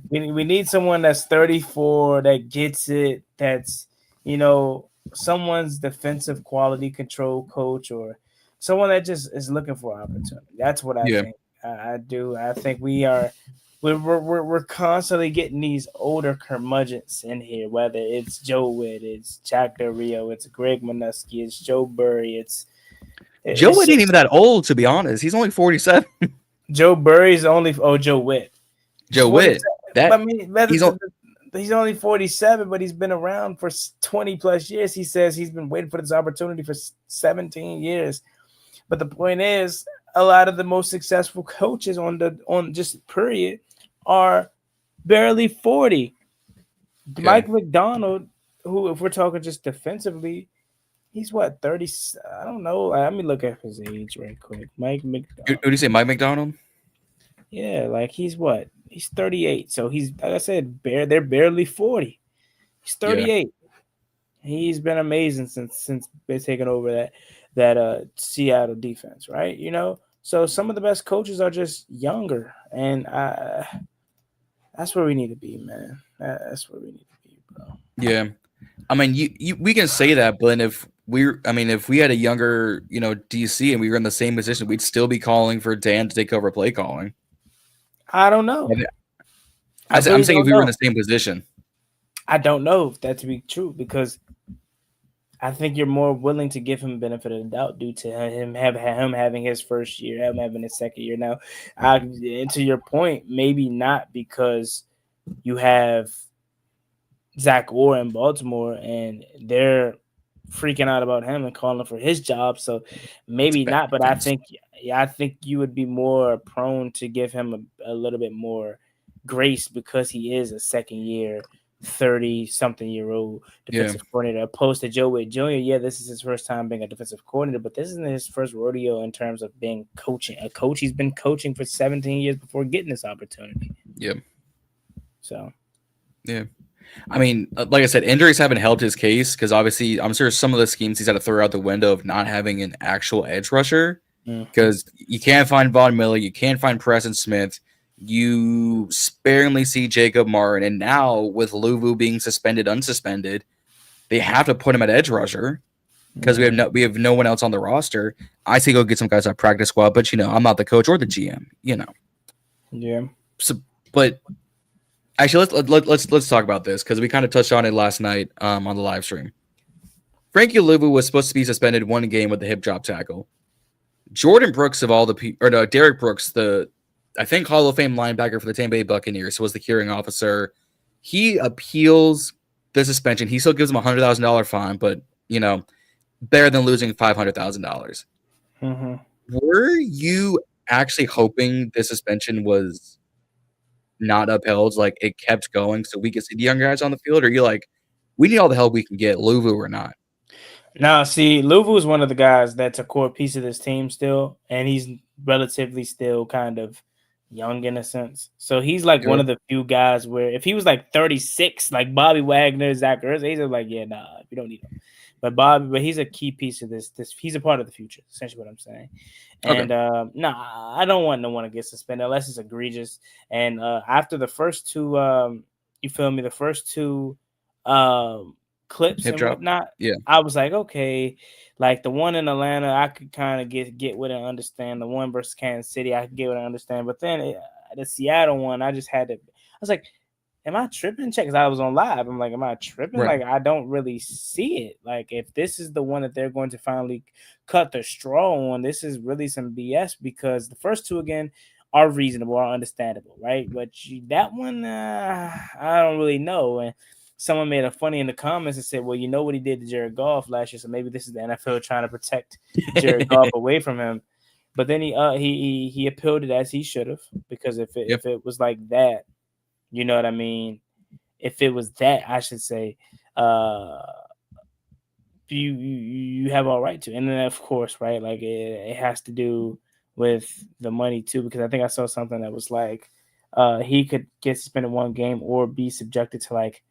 we need someone that's 34 that gets it. That's someone's defensive quality control coach or someone that just is looking for opportunity. That's what I think. I do. I think we're constantly getting these older curmudgeons in here. Whether it's Joe Witt, it's Jack Del Rio, it's Greg Minuski, it's Joe Burry, Joe Witt ain't even that old, to be honest. He's only 47. Joe Burry's only Joe Witt. Joe Witt. He's only 47, but he's been around for 20 plus years. He says he's been waiting for this opportunity for 17 years. But the point is, a lot of the most successful coaches on just period are barely 40. Okay. Mike McDonald, who, if we're talking just defensively, he's what, 30? I don't know. Let me look at his age right quick. Mike McDonald. Who do you say, Mike McDonald? Yeah, like he's what? He's 38. So he's, like I said, they're barely 40. He's 38. Yeah. He's been amazing since they've taken over that Seattle defense, right? So some of the best coaches are just younger, and that's where we need to be, man. That's where we need to be, bro. Yeah, I mean, we can say that, but if we had a younger, DC and we were in the same position, we'd still be calling for Dan to take over play calling. I don't know. I'm saying if we were in the same position. I don't know if that to be true because I think you're more willing to give him benefit of the doubt due to him having his first year, him having his second year. Now, and to your point, maybe not because you have Zach Orr in Baltimore and they're freaking out about him and calling for his job. So maybe not, but I think you would be more prone to give him a little bit more grace because he is a second year 30-something-year-old defensive coordinator, opposed to Joe Witt Jr. Yeah, this is his first time being a defensive coordinator, but this isn't his first rodeo in terms of being coaching. A coach, he's been coaching for 17 years before getting this opportunity. Yeah. So. Yeah. I mean, like I said, injuries haven't helped his case because obviously I'm sure some of the schemes he's had to throw out the window of not having an actual edge rusher because you can't find Von Miller, you can't find Preston Smith. You sparingly see Jacob Martin, and now with Luvu being unsuspended, they have to put him at edge rusher because we have no one else on the roster. I say go get some guys on practice squad, but I'm not the coach or the GM. Yeah. So, but actually, let's talk about this because we kind of touched on it last night on the live stream. Frankie Luvu was supposed to be suspended one game with the hip drop tackle. Jordan Brooks Derek Brooks, I think Hall of Fame linebacker for the Tampa Bay Buccaneers, was the hearing officer. He appeals the suspension. He still gives him a $100,000 fine, but better than losing $500,000. Were you actually hoping the suspension was not upheld, like it kept going, so we could see the young guys on the field? Or are you like, we need all the help we can get, Luvu or not? No, see, Luvu is one of the guys that's a core piece of this team still, and he's relatively still kind of young in a sense. So he's like one of the few guys where if he was like 36, like Bobby Wagner, Zach Ertz, he's like, yeah, nah, we don't need him. But he's a key piece of this. He's a part of the future, essentially what I'm saying. And I don't want no one to get suspended unless it's egregious. And after the first two, the first two clips Hip and drop. whatnot, Yeah. I was like, okay, like the one in Atlanta, I could kind of get with it and understand. The one versus Kansas City, I could get with it and understand. But then the Seattle one, I just had to. I was like, am I tripping? Check, because I was on live. I'm like, am I tripping? Right. Like, I don't really see it. Like, if this is the one that they're going to finally cut the straw on, this is really some BS, because the first two, again, are reasonable, are understandable, right? But that one, I don't really know. And someone made a funny in the comments and said, well, you know what he did to Jared Goff last year, so maybe this is the NFL trying to protect Jared Goff away from him. But then he appealed it, as he should have, because if it was like that, you know what I mean? If it was that, I should say, you have all right to. And then, of course, right, like it has to do with the money too, because I think I saw something that was like he could get suspended one game or be subjected to like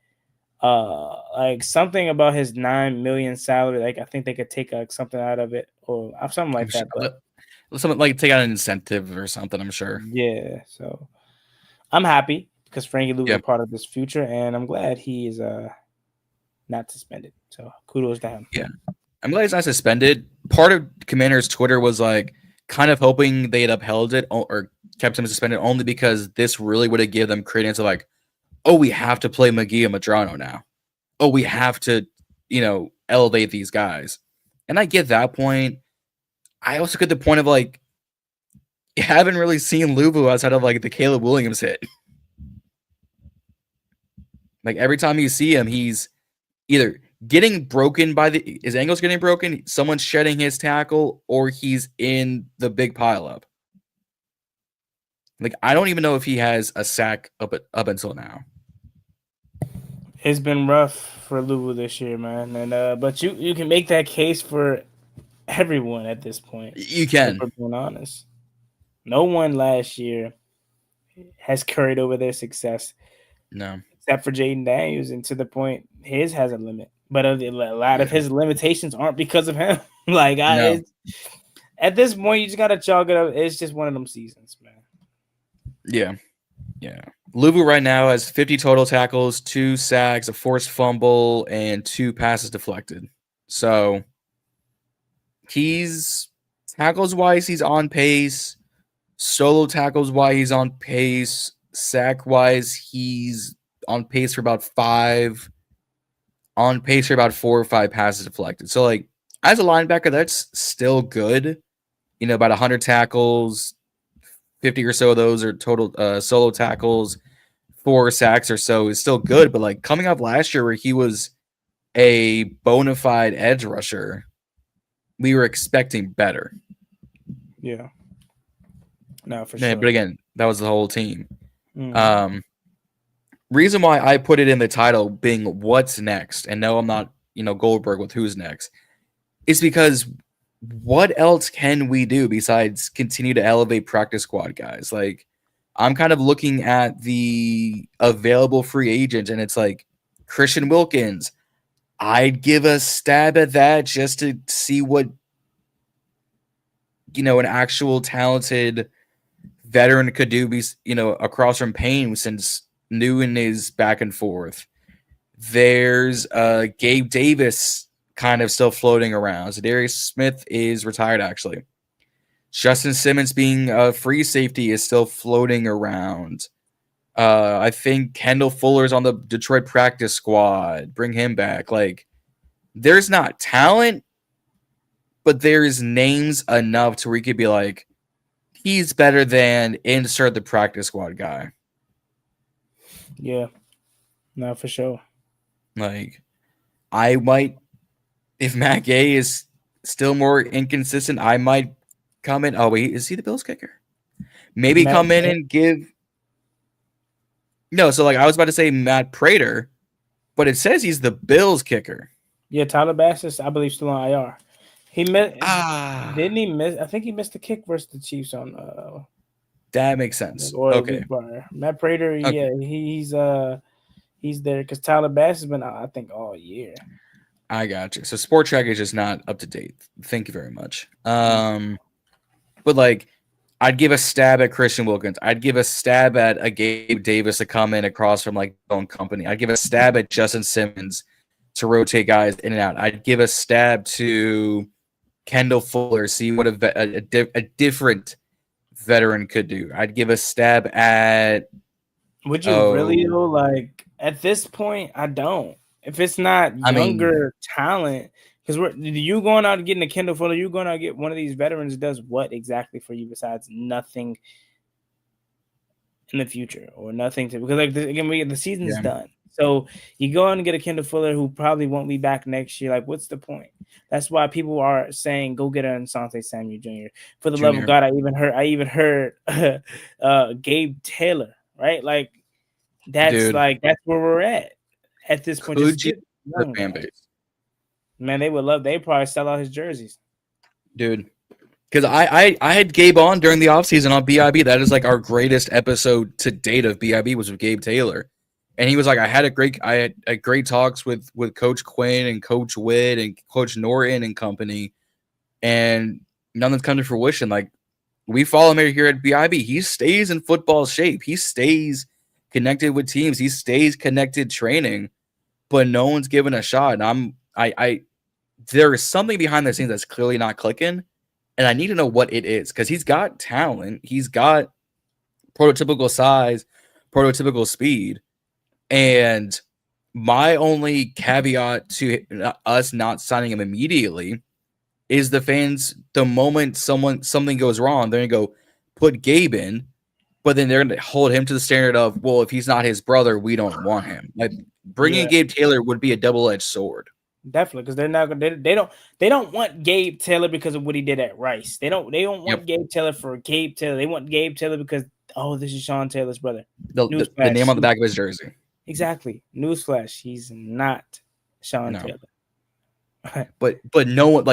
something about his $9 million salary. Like I think they could take something out of it or something like that. But something like take out an incentive or something, I'm sure. Yeah, so I'm happy because Frankie Lou is a part of this future, and I'm glad he is not suspended. So kudos to him. Yeah, I'm glad he's not suspended. Part of Commander's Twitter was like kind of hoping they had upheld it or kept him suspended only because this really would have given them credence of like, oh, we have to play McGee and Madrano now. Oh, we have to, elevate these guys. And I get that point. I also get the point of like, you haven't really seen Luvu outside of like the Caleb Williams hit. Like every time you see him, he's either getting broken his ankle's getting broken, someone's shedding his tackle, or he's in the big pileup. Like I don't even know if he has a sack up until now. It's been rough for Luvu this year, man. And but you can make that case for everyone at this point. You can. If we're being honest. No one last year has carried over their success. No. Except for Jaden Daniels, and to the point, his has a limit. But a lot of his limitations aren't because of him. Like at this point, you just gotta chalk it up. It's just one of them seasons, man. Yeah. Luvu right now has 50 total tackles, 2 sacks, a forced fumble, and 2 passes deflected. So he's tackles wise, he's on pace. Solo tackles wise, he's on pace. Sack wise, he's on pace for about 5. On pace for about 4 or 5 passes deflected. So like as a linebacker, that's still good. About 100 tackles, 50 or so of those are total solo tackles, 4 sacks or so is still good. But like coming up last year where he was a bona fide edge rusher, we were expecting better. Yeah. No, for sure. But again, that was the whole team. Reason why I put it in the title being what's next, and no, I'm not, Goldberg with who's next, is because what else can we do besides continue to elevate practice squad guys? Like, I'm kind of looking at the available free agents, and it's like Christian Wilkins. I'd give a stab at that just to see what, an actual talented veteran could do, across from Payne since Newton is back and forth. There's Gabe Davis kind of still floating around. Zadarius Smith is retired, actually. Justin Simmons being a free safety is still floating around. I think Kendall Fuller's on the Detroit practice squad. Bring him back. Like, there's not talent, but there's names enough to where you could be like, he's better than insert the practice squad guy. Yeah. No, for sure. Like, I might, if Matt Gay is still more inconsistent, I might come in. Oh, wait, is he the Bills kicker? Maybe Matt come in Gay? And give. No, so like I was about to say Matt Prater, but it says he's the Bills kicker. Yeah, Tyler Bass, I believe, still on IR. He missed. Didn't he miss? I think he missed the kick versus the Chiefs on. That makes sense. Okay. Matt Prater, okay. Yeah, he's there because Tyler Bass has been out, I think, all year. I got you. So Sport Track is just not up to date. Thank you very much. But like, I'd give a stab at Christian Wilkins. I'd give a stab at a Gabe Davis to come in across from like own company. I'd give a stab at Justin Simmons to rotate guys in and out. I'd give a stab to Kendall Fuller, see what a different veteran could do. I'd give a stab at. Would you really though? Like at this point, I don't. If it's not younger talent, because you going out and getting a Kendall Fuller, you going out and get one of these veterans that does what exactly for you besides nothing in the future or nothing to, because like again, the season's done. So you go out and get a Kendall Fuller who probably won't be back next year. Like, what's the point? That's why people are saying go get an Asante Samuel Jr. For the love of God, I even heard Gabe Taylor, right? Like that's that's where we're at this point. Could you the fan base? Man, they would love. They probably sell out his jerseys, dude. Because I had Gabe on during the offseason on BIB. That is like our greatest episode to date of BIB was with Gabe Taylor. And he was like, I had great talks with Coach Quinn and Coach Witt and Coach Norton and company. And nothing's come to fruition. Like, we follow him here at BIB. He stays in football shape. He stays connected with teams. He stays connected training. But no one's given a shot. And there is something behind the scenes that's clearly not clicking. And I need to know what it is, because he's got talent. He's got prototypical size, prototypical speed. And my only caveat to us not signing him immediately is the fans, the moment something goes wrong, they're going to go put Gabe in, but then they're going to hold him to the standard of, well, if he's not his brother, we don't want him. Like, bringing Gabe Taylor would be a double-edged sword. Definitely, because they're not gonna. They don't want Gabe Taylor because of what he did at Rice. They don't want Gabe Taylor for Gabe Taylor. They want Gabe Taylor because this is Sean Taylor's brother. The name on the back of his jersey. Exactly. Newsflash: he's not Sean Taylor. but no one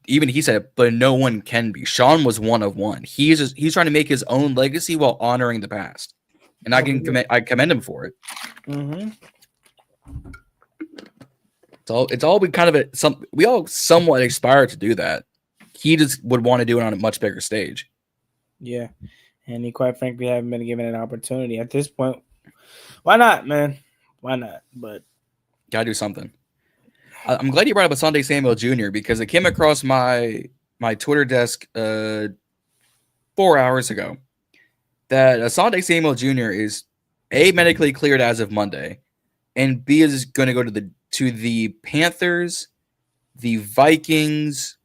even he said it, but no one can be. Sean was one of one. He's trying to make his own legacy while honoring the past, and I commend him for it. Mm-hmm. It's all we kind of we all somewhat aspire to do that. He just would want to do it on a much bigger stage. Yeah, and he quite frankly haven't been given an opportunity at this point. Why not, man? Why not? But gotta do something. I'm glad you brought up Asante Samuel Jr. because it came across my Twitter desk 4 hours ago that Asante Samuel Jr. is A, medically cleared as of Monday, and B, is going to go to the Panthers, the Vikings,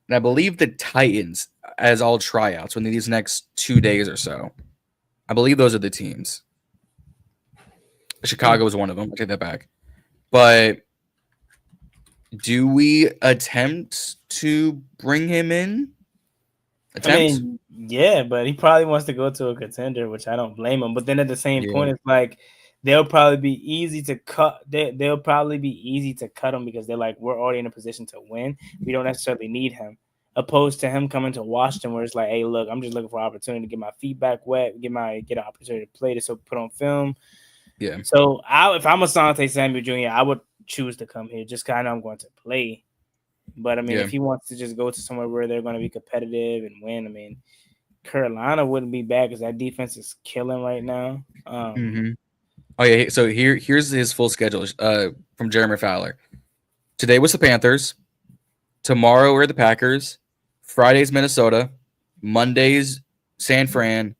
and I believe the Titans as all tryouts within these next 2 days or so. I believe those are the teams. Chicago was one of them. I take that back. But do we attempt to bring him in? Yeah, but he probably wants to go to a contender, which I don't blame him. But then at the same point, it's like they'll probably be easy to cut. They'll probably be easy to cut him because they're like, we're already in a position to win. We don't necessarily need him. Opposed to him coming to Washington, where it's like, hey, look, I'm just looking for an opportunity to get my feet back wet, get an opportunity to play this, so put on film. Yeah. So if I'm Asante Samuel Jr., I would choose to come here just kind of I'm going to play. But I mean, if he wants to just go to somewhere where they're going to be competitive and win, I mean, Carolina wouldn't be bad because that defense is killing right now. Oh yeah. So here's his full schedule from Jeremy Fowler. Today was the Panthers. Tomorrow are the Packers. Friday's Minnesota. Monday's San Fran.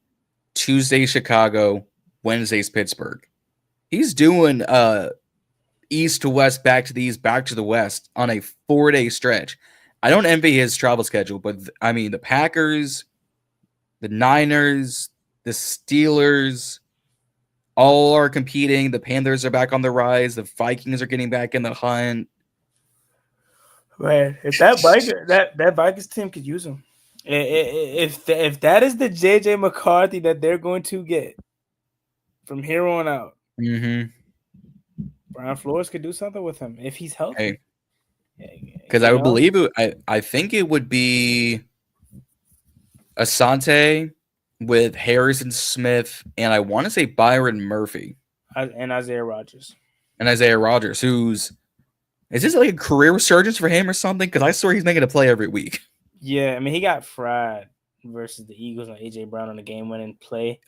Tuesday's Chicago. Wednesday's Pittsburgh. He's doing east to west, back to the east, back to the west on a 4-day stretch. I don't envy his travel schedule, but I mean the Packers, the Niners, the Steelers, all are competing. The Panthers are back on the rise. The Vikings are getting back in the hunt. Man, if that Vikings team could use him, if that is the JJ McCarthy that they're going to get from here on out, Brian Flores could do something with him if he's healthy. Because I would believe it. I think it would be Asante with Harrison Smith, and I want to say Byron Murphy. And Isaiah Rodgers. Is this like a career resurgence for him or something? Because I swear he's making a play every week. Yeah, I mean, he got fried versus the Eagles on A.J. Brown on the game-winning play.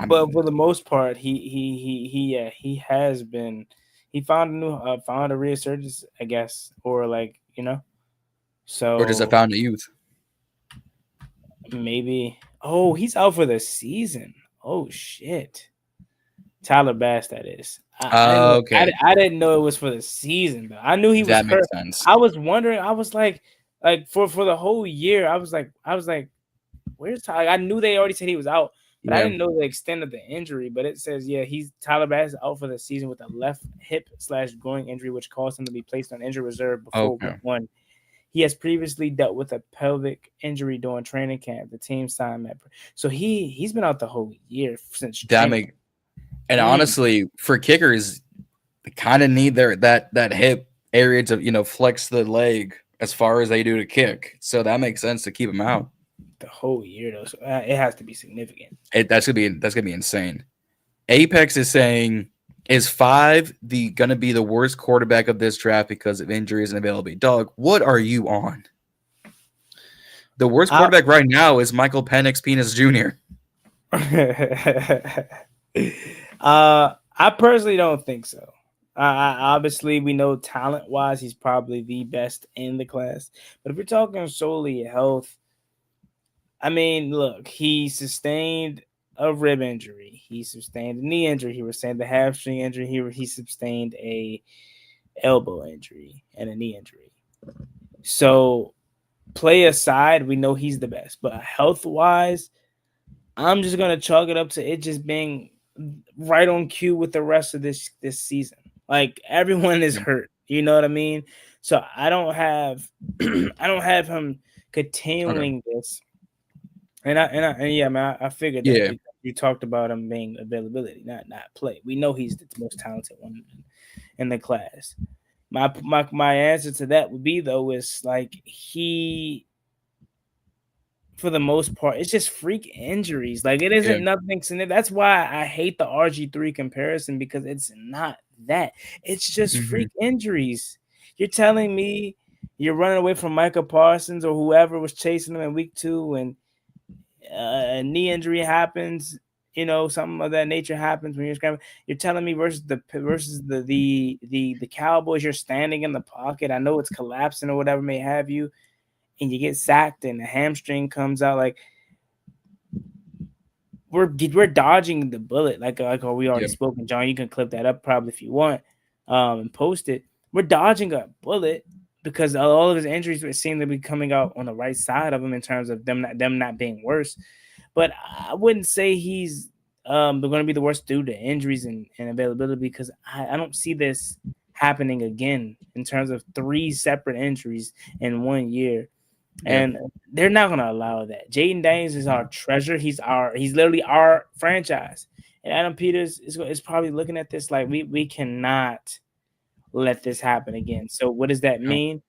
But for the most part, he has been He found a resurgence, I guess, or like So Or just a found youth. maybe. Oh, he's out for the season. Oh shit. Tyler Bass, that is. I didn't know. Okay. I didn't know it was for the season though. I knew he was That makes hurt. sense. I was wondering. I was like for the whole year. I was like, where's Tyler? I knew they already said he was out, but I Yeah. didn't know the extent of the injury. But it says he's Tyler Bass out for the season with a left hip/groin injury, which caused him to be placed on injury reserve before Okay. week 1. He has previously dealt with a pelvic injury during training camp. The team signed that, so he's been out the whole year since training. And honestly, for kickers, they kind of need that hip area to flex the leg as far as they do to kick. So that makes sense to keep him out the whole year though. So it has to be significant. That's gonna be insane. Apex is saying, is 5 gonna be the worst quarterback of this draft because of injuries and availability? Dog, what are you on? The worst quarterback right now is Michael Penix Penis Jr. I personally don't think so. Obviously, we know talent-wise, he's probably the best in the class. But if you're talking solely health, I mean, look, he sustained a rib injury. He sustained a knee injury. He sustained the hamstring injury. He sustained a elbow injury and a knee injury. So, play aside, we know he's the best. But health-wise, I'm just going to chalk it up to it just being right on cue with the rest of this season. Like, everyone is hurt. You know what I mean? So, I don't have him continuing this. And yeah, man, I figured that because you talked about him being availability, not play. We know he's the most talented one in the class. My answer to that would be though is like he, for the most part, it's just freak injuries. Like it isn't nothing significant. That's why I hate the RG3 comparison because it's not that. It's just freak injuries. You're telling me you're running away from Micah Parsons or whoever was chasing him in week 2 and a knee injury happens, something of that nature happens when you're scrambling. You're telling me versus the Cowboys, you're standing in the pocket. I know it's collapsing or whatever may have you, and you get sacked and the hamstring comes out. Like we're dodging the bullet. Like we already spoken, John. You can clip that up probably if you want, and post it. We're dodging a bullet because all of his injuries seem to be coming out on the right side of him in terms of them not being worse. But I wouldn't say he's going to be the worst due to injuries and availability because I don't see this happening again in terms of 3 separate injuries in 1 year. And they're not going to allow that. Jaden Daniels is our treasure. He's literally our franchise. And Adam Peters is probably looking at this like we cannot let this happen again. So what does that mean?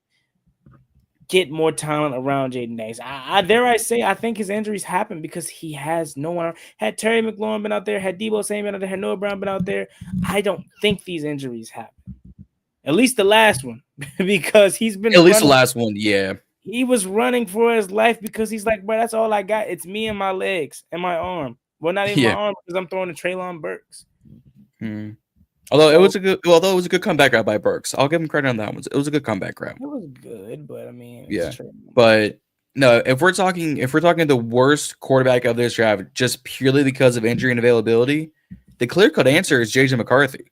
Get more talent around Jaden Daniels. I dare I say I think his injuries happen because he has no one. Had Terry McLaurin been out there, had Debo Samuel been out there, had Noah Brown been out there, I don't think these injuries happen. At least the last one, because he's been at least the last one, yeah. He was running for his life because he's like, bro, that's all I got. It's me and my legs and my arm. Well, not even my arm because I'm throwing to Treylon Burks. Although it was a good comeback route by Burks. I'll give him credit on that one. It was a good comeback route. It was good, but I mean, but no, if we're talking the worst quarterback of this draft just purely because of injury and availability, the clear-cut answer is JJ McCarthy.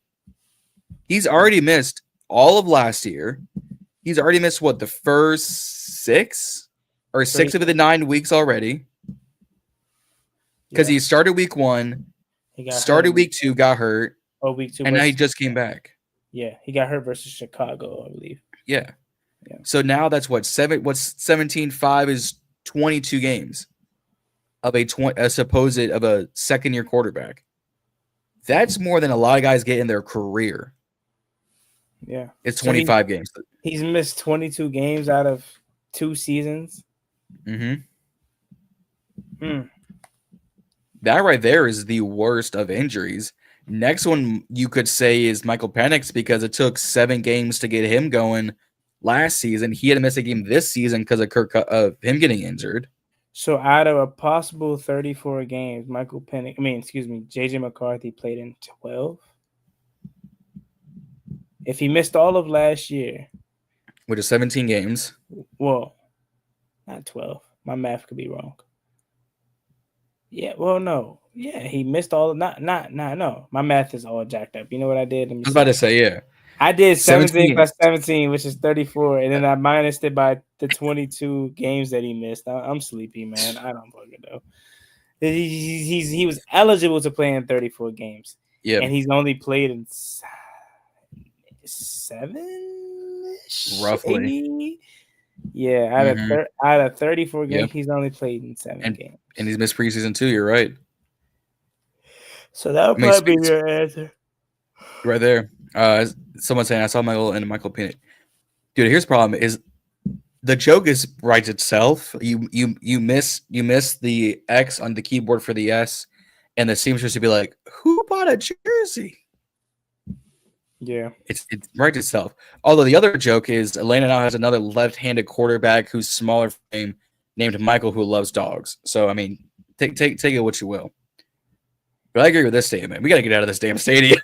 He's already missed all of last year. He's already missed the first 6 or 6 of the 9 weeks already. Because he started week 1, started week 2, got hurt. Oh, week 2, and now he just came back. Yeah, he got hurt versus Chicago, I believe. Yeah. So now that's 17-5 is 22 games of a second-year quarterback. That's more than a lot of guys get in their career. Yeah. It's 25 games. He's missed 22 games out of 2 seasons. That right there is the worst of injuries. Next one you could say is Michael Penix because it took 7 games to get him going last season. He had to miss a game this season because of him getting injured. So out of a possible 34 games, JJ McCarthy played in 12. If he missed all of last year, which is 17 games. well, not 12. My math could be wrong. Yeah, well, no. Yeah, he missed all of no. My math is all jacked up. You know what I did? I was about to say, yeah. I did 17 plus games. 17, which is 34, and then I minused it by the 22 games that he missed. I'm sleepy, man. I don't fucking know. He was eligible to play in 34 games. Yeah. And he's only played in 7 roughly. Yeah, out of 34 games, he's only played in 7 games. And he's missed preseason too, you're right. So that would probably be your answer. Right there. Someone saying I saw Michael Peanut. Dude, here's the problem is the joke writes itself. You miss the X on the keyboard for the S, and the seamstress to be like, who bought a jersey? Yeah. It writes itself. Although the other joke is Atlanta now has another left-handed quarterback who's smaller frame named Michael who loves dogs. So I mean, take it what you will. But I agree with this statement. We got to get out of this damn stadium.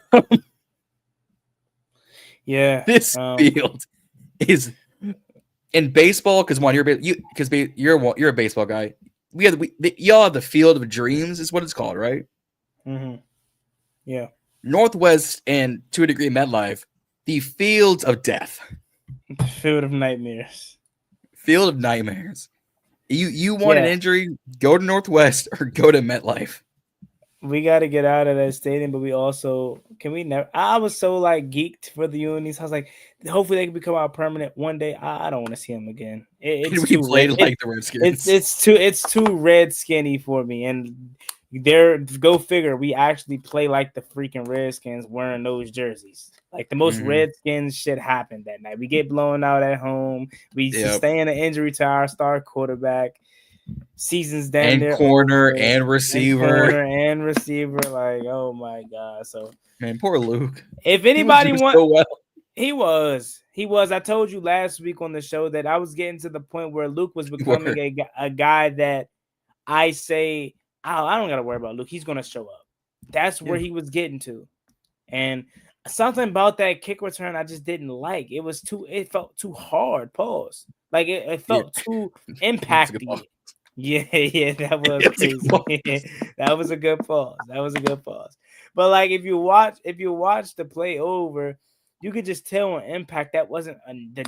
Yeah. This field is in baseball because you're a baseball guy. Y'all have the field of dreams is what it's called, right? Mm-hmm. Yeah. Northwest and to a degree MetLife, the fields of death. Field of nightmares. Field of nightmares. You want an injury? Go to Northwest or go to MetLife. We got to get out of that stadium, but we also I was so like geeked for the unis. I was like, hopefully they can become our permanent one day. I don't want to see them again. It's we played like the Redskins. It's too red skinny for me. And go figure, we actually play like the freaking Redskins wearing those jerseys. Like the most Redskins shit happened that night. We get blown out at home. We sustain an injury to our star quarterback. Seasons down and there, corner and receiver, like oh my god! So man, poor Luke. If anybody wants, so well. he was. I told you last week on the show that I was getting to the point where Luke was becoming a guy that I say, oh, I don't got to worry about Luke. He's gonna show up. That's where he was getting to, and something about that kick return I just didn't like. It felt too hard. Pause. Like it felt too impacty. Yeah, that was crazy. That was a good pause. But like if you watch the play over, you could just tell on impact that wasn't the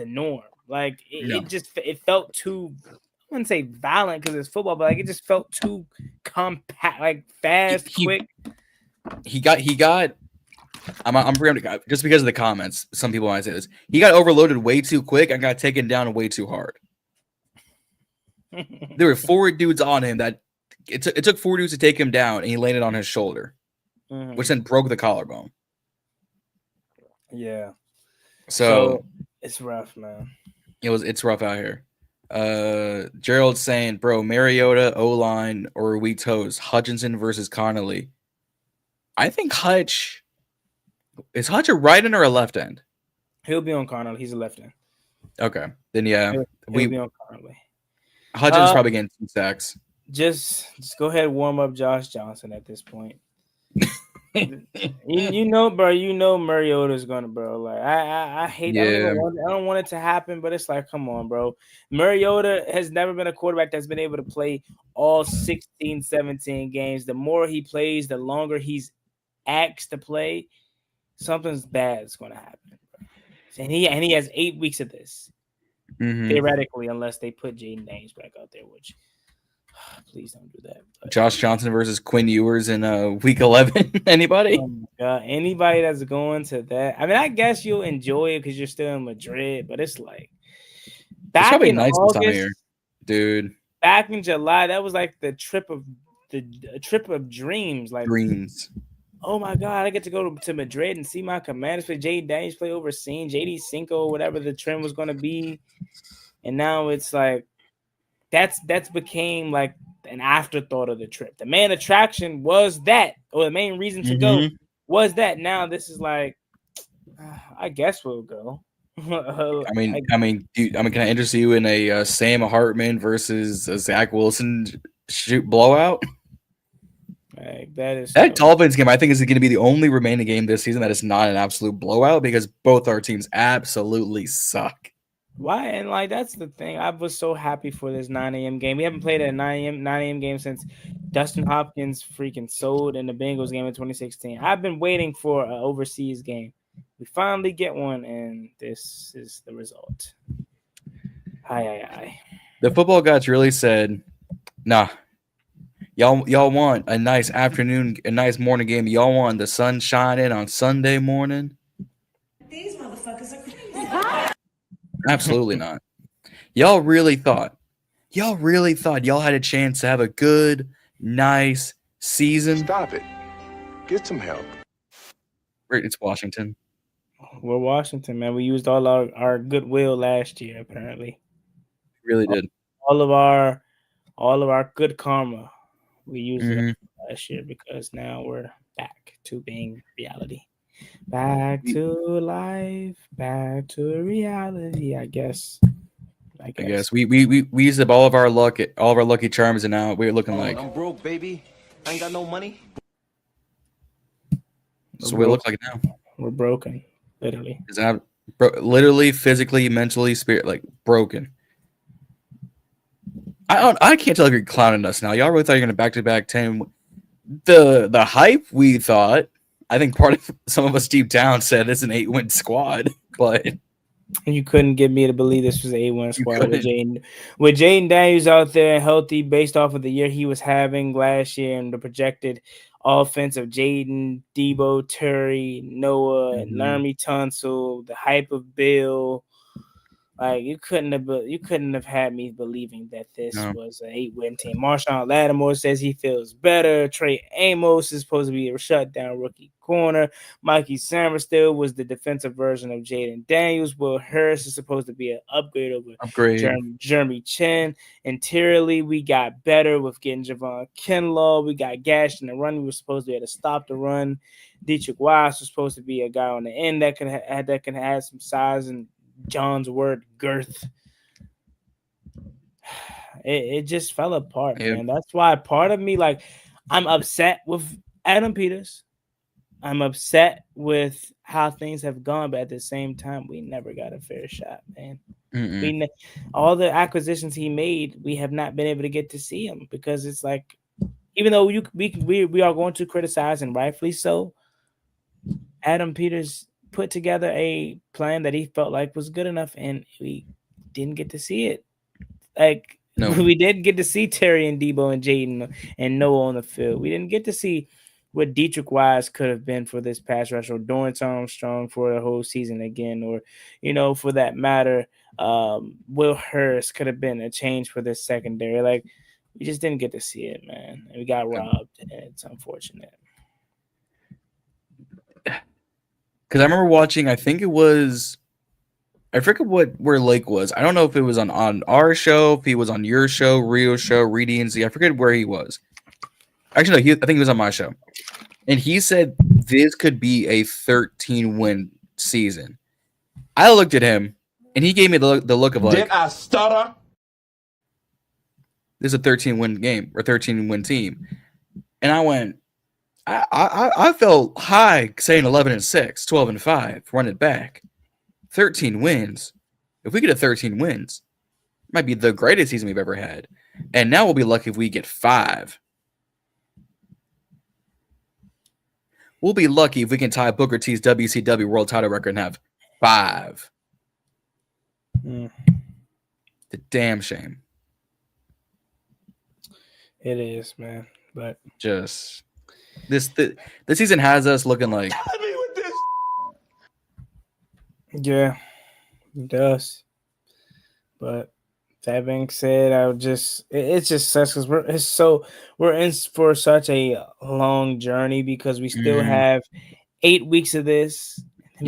norm. Like it felt too, I wouldn't say violent because it's football, but like it just felt too compact, like fast, quick. He got I'm preempting just because of the comments. Some people might say this. He got overloaded way too quick and got taken down way too hard. There were 4 dudes on him that it took 4 dudes to take him down, and he landed on his shoulder, which then broke the collarbone. Yeah. So it's rough, man. It's rough out here. Gerald's saying, bro, Mariota, O-line, or are we toes? Hutchinson versus Connolly. I think Hutch. Is Hutch a right end or a left end? He'll be on Connolly. He's a left end. Okay. Then yeah. He'll be on Connolly. Hutchin's probably getting 2 sacks. Just go ahead and warm up Josh Johnson at this point. you know, bro. You know Mariota's gonna, bro. Like I hate. Yeah. I don't want it to happen, but it's like, come on, bro. Mariota has never been a quarterback that's been able to play all 16, 17 games. The more he plays, the longer he's asked to play. Something's bad is going to happen, bro. And he has 8 weeks of this. Theoretically, unless they put Jaden Daniels back out there, which please don't do that. But, Josh Johnson versus Quinn Ewers in week 11. Anybody? Oh my God. Anybody that's going to that. I mean, I guess you'll enjoy it because you're still in Madrid, but it's like back in nice August, here, dude. Back in July, that was like the trip of dreams. Like dreams. Oh my God, I get to go to Madrid and see my Commanders play. Jaden Daniels play overseas, JD Cinco, whatever the trend was going to be. And now it's like that's became like an afterthought of the trip. The main attraction was that, or the main reason to go was that. Now this is like, I guess we'll go. I mean, can I interest you in a Sam Hartman versus a Zach Wilson blowout? Like, that is That Dolphins game, I think, is going to be the only remaining game this season that is not an absolute blowout because both our teams absolutely suck. Why? And like that's the thing. I was so happy for this 9 a.m. game. We haven't played a 9 a.m. game since Dustin Hopkins freaking sold in the Bengals game in 2016. I've been waiting for an overseas game. We finally get one, and this is the result. Hi. The football gods really said, nah. Y'all want a nice afternoon, a nice morning game. Y'all want the sun shining on Sunday morning? These motherfuckers are crazy. Absolutely not. Y'all really thought y'all had a chance to have a good, nice season? Stop it. Get some help. It's Washington. We're Washington, man. We used all our goodwill last year, apparently. Really did. All of our good karma. We used it last year because now we're back to being reality. Back to life, back to reality, I guess. I guess we used up all of our lucky charms, and now we're looking like I'm broke, baby. I ain't got no money. So we look like now. We're broken, literally. Literally, physically, mentally, like broken. I can't tell if you're clowning us now. Y'all really thought you're gonna back-to-back 10. The hype we thought. I think part of some of us deep down said it's an 8-win squad, but you couldn't get me to believe this was an 8-win squad with Jaden Daniels out there healthy based off of the year he was having last year and the projected offense of Jaden, Debo, Terry, Noah, and Laramie Tunsil, the hype of Bill. Like you couldn't have had me believing that this was an 8-win team. Marshawn Lattimore says he feels better. Trey Amos is supposed to be a shutdown rookie corner. Mikey Sammerstill was the defensive version of Jaden Daniels. Will Harris is supposed to be an upgrade over Jeremy Chin. Interiorly, we got better with getting Javon Kinlaw. We got gashed in the run. We were supposed to be able to stop the run. Dietrich Weiss was supposed to be a guy on the end that can have some size and John's word girth. It just fell apart, man. That's why part of me, like, I'm upset with Adam Peters. I'm upset with how things have gone, but at the same time, we never got a fair shot, man. All the acquisitions he made, we have not been able to get to see him because it's like, even though we are going to criticize and rightfully so, Adam Peters put together a plan that he felt like was good enough, and we didn't get to see it. Like, we didn't get to see Terry and Debo and Jaden and Noah on the field. We didn't get to see what Dietrich Wise could have been for this pass rush, or Dorrance Armstrong for the whole season again, or, for that matter, Will Harris could have been a change for this secondary. Like, we just didn't get to see it, man. And we got robbed, and it's unfortunate. Because I remember watching, I forget where Lake was. I don't know if it was on our show, if he was on your show, Rio's show, Reedie Zee. I forget where he was. Actually, no, I think he was on my show. And he said this could be a 13-win season. I looked at him, and he gave me the look of like, Did I stutter? This is a 13-win game or 13-win team. And I went, I felt high saying 11-6, 12-5, run it back. 13 wins. If we get 13 wins, it might be the greatest season we've ever had. And now we'll be lucky if we get 5. We'll be lucky if we can tie Booker T's WCW world title record and have 5. The damn shame. It is, man. But just this season has us looking like. Yeah, it does. But that being said, it just sucks because we're in for such a long journey because we still have 8 weeks of this. And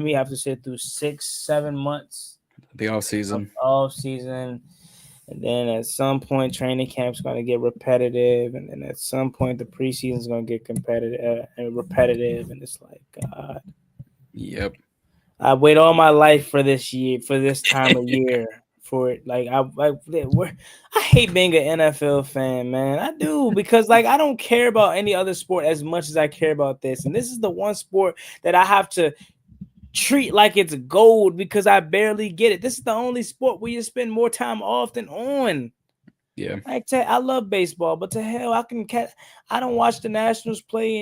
we have to sit through 6-7 months. The off season. And then at some point, training camp's going to get repetitive. And then at some point, the preseason's going to get repetitive. And it's like, God. Yep. I wait all my life for this year, for this time of year, for it. Like I hate being an NFL fan, man. I do, because like I don't care about any other sport as much as I care about this, and this is the one sport that I have to treat like it's gold because I barely get it. This is the only sport where you spend more time often on. Yeah, I love baseball, but to hell, I don't watch the Nationals play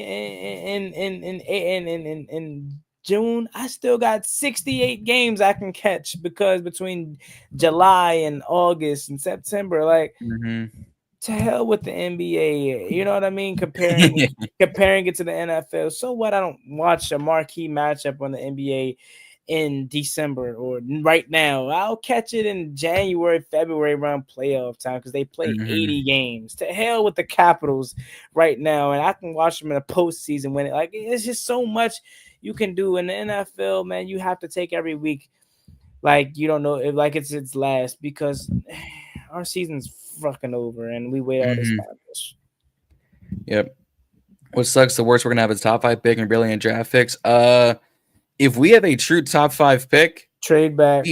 in June. I still got 68 games I can catch, because between July and August and September, like to hell with the NBA. You know what I mean? Comparing it to the NFL. So what? I don't watch a marquee matchup on the NBA in December or right now. I'll catch it in January, February around playoff time, because they play 80 games. To hell with the Capitals right now, and I can watch them in a postseason when it's just so much you can do in the NFL, man. You have to take every week like you don't know if like it's its last, because our season's fucking over and we wait all this time. Yep. What sucks the worst we're gonna have is top 5 pick and brilliant draft picks. If we have a true top 5 pick, trade back.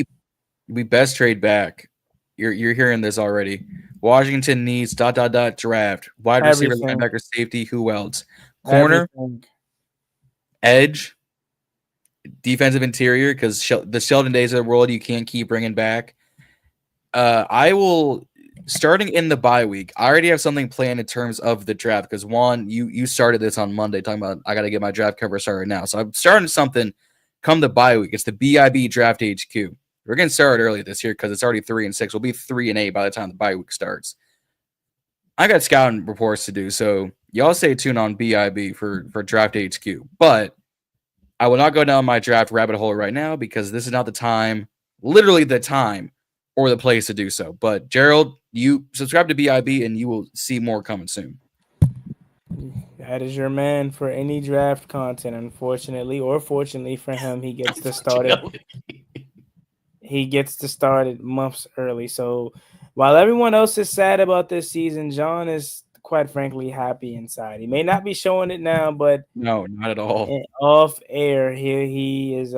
We best trade back. You're hearing this already. Washington needs ... draft. Wide receiver, linebacker, safety. Who else? Corner, edge, defensive interior, because the Sheldon Days of the world you can't keep bringing back. I will, starting in the bye week, I already have something planned in terms of the draft, because Juan, you started this on Monday talking about I got to get my draft cover started now. So I'm starting something come the bye week. It's the BIB Draft HQ. We're getting started early this year because it's already 3-6. We'll be 3-8 by the time the bye week starts. I got scouting reports to do, so y'all stay tuned on BIB for Draft HQ. But I will not go down my draft rabbit hole right now, because this is not the time, literally the time or the place to do so. But Gerald, you subscribe to BIB and you will see more coming soon. That is your man for any draft content. Unfortunately, or fortunately for him, he gets to start it. He gets to start it months early. So while everyone else is sad about this season, Jon is quite frankly happy inside. He may not be showing it now, but no, not at all. Off air, he is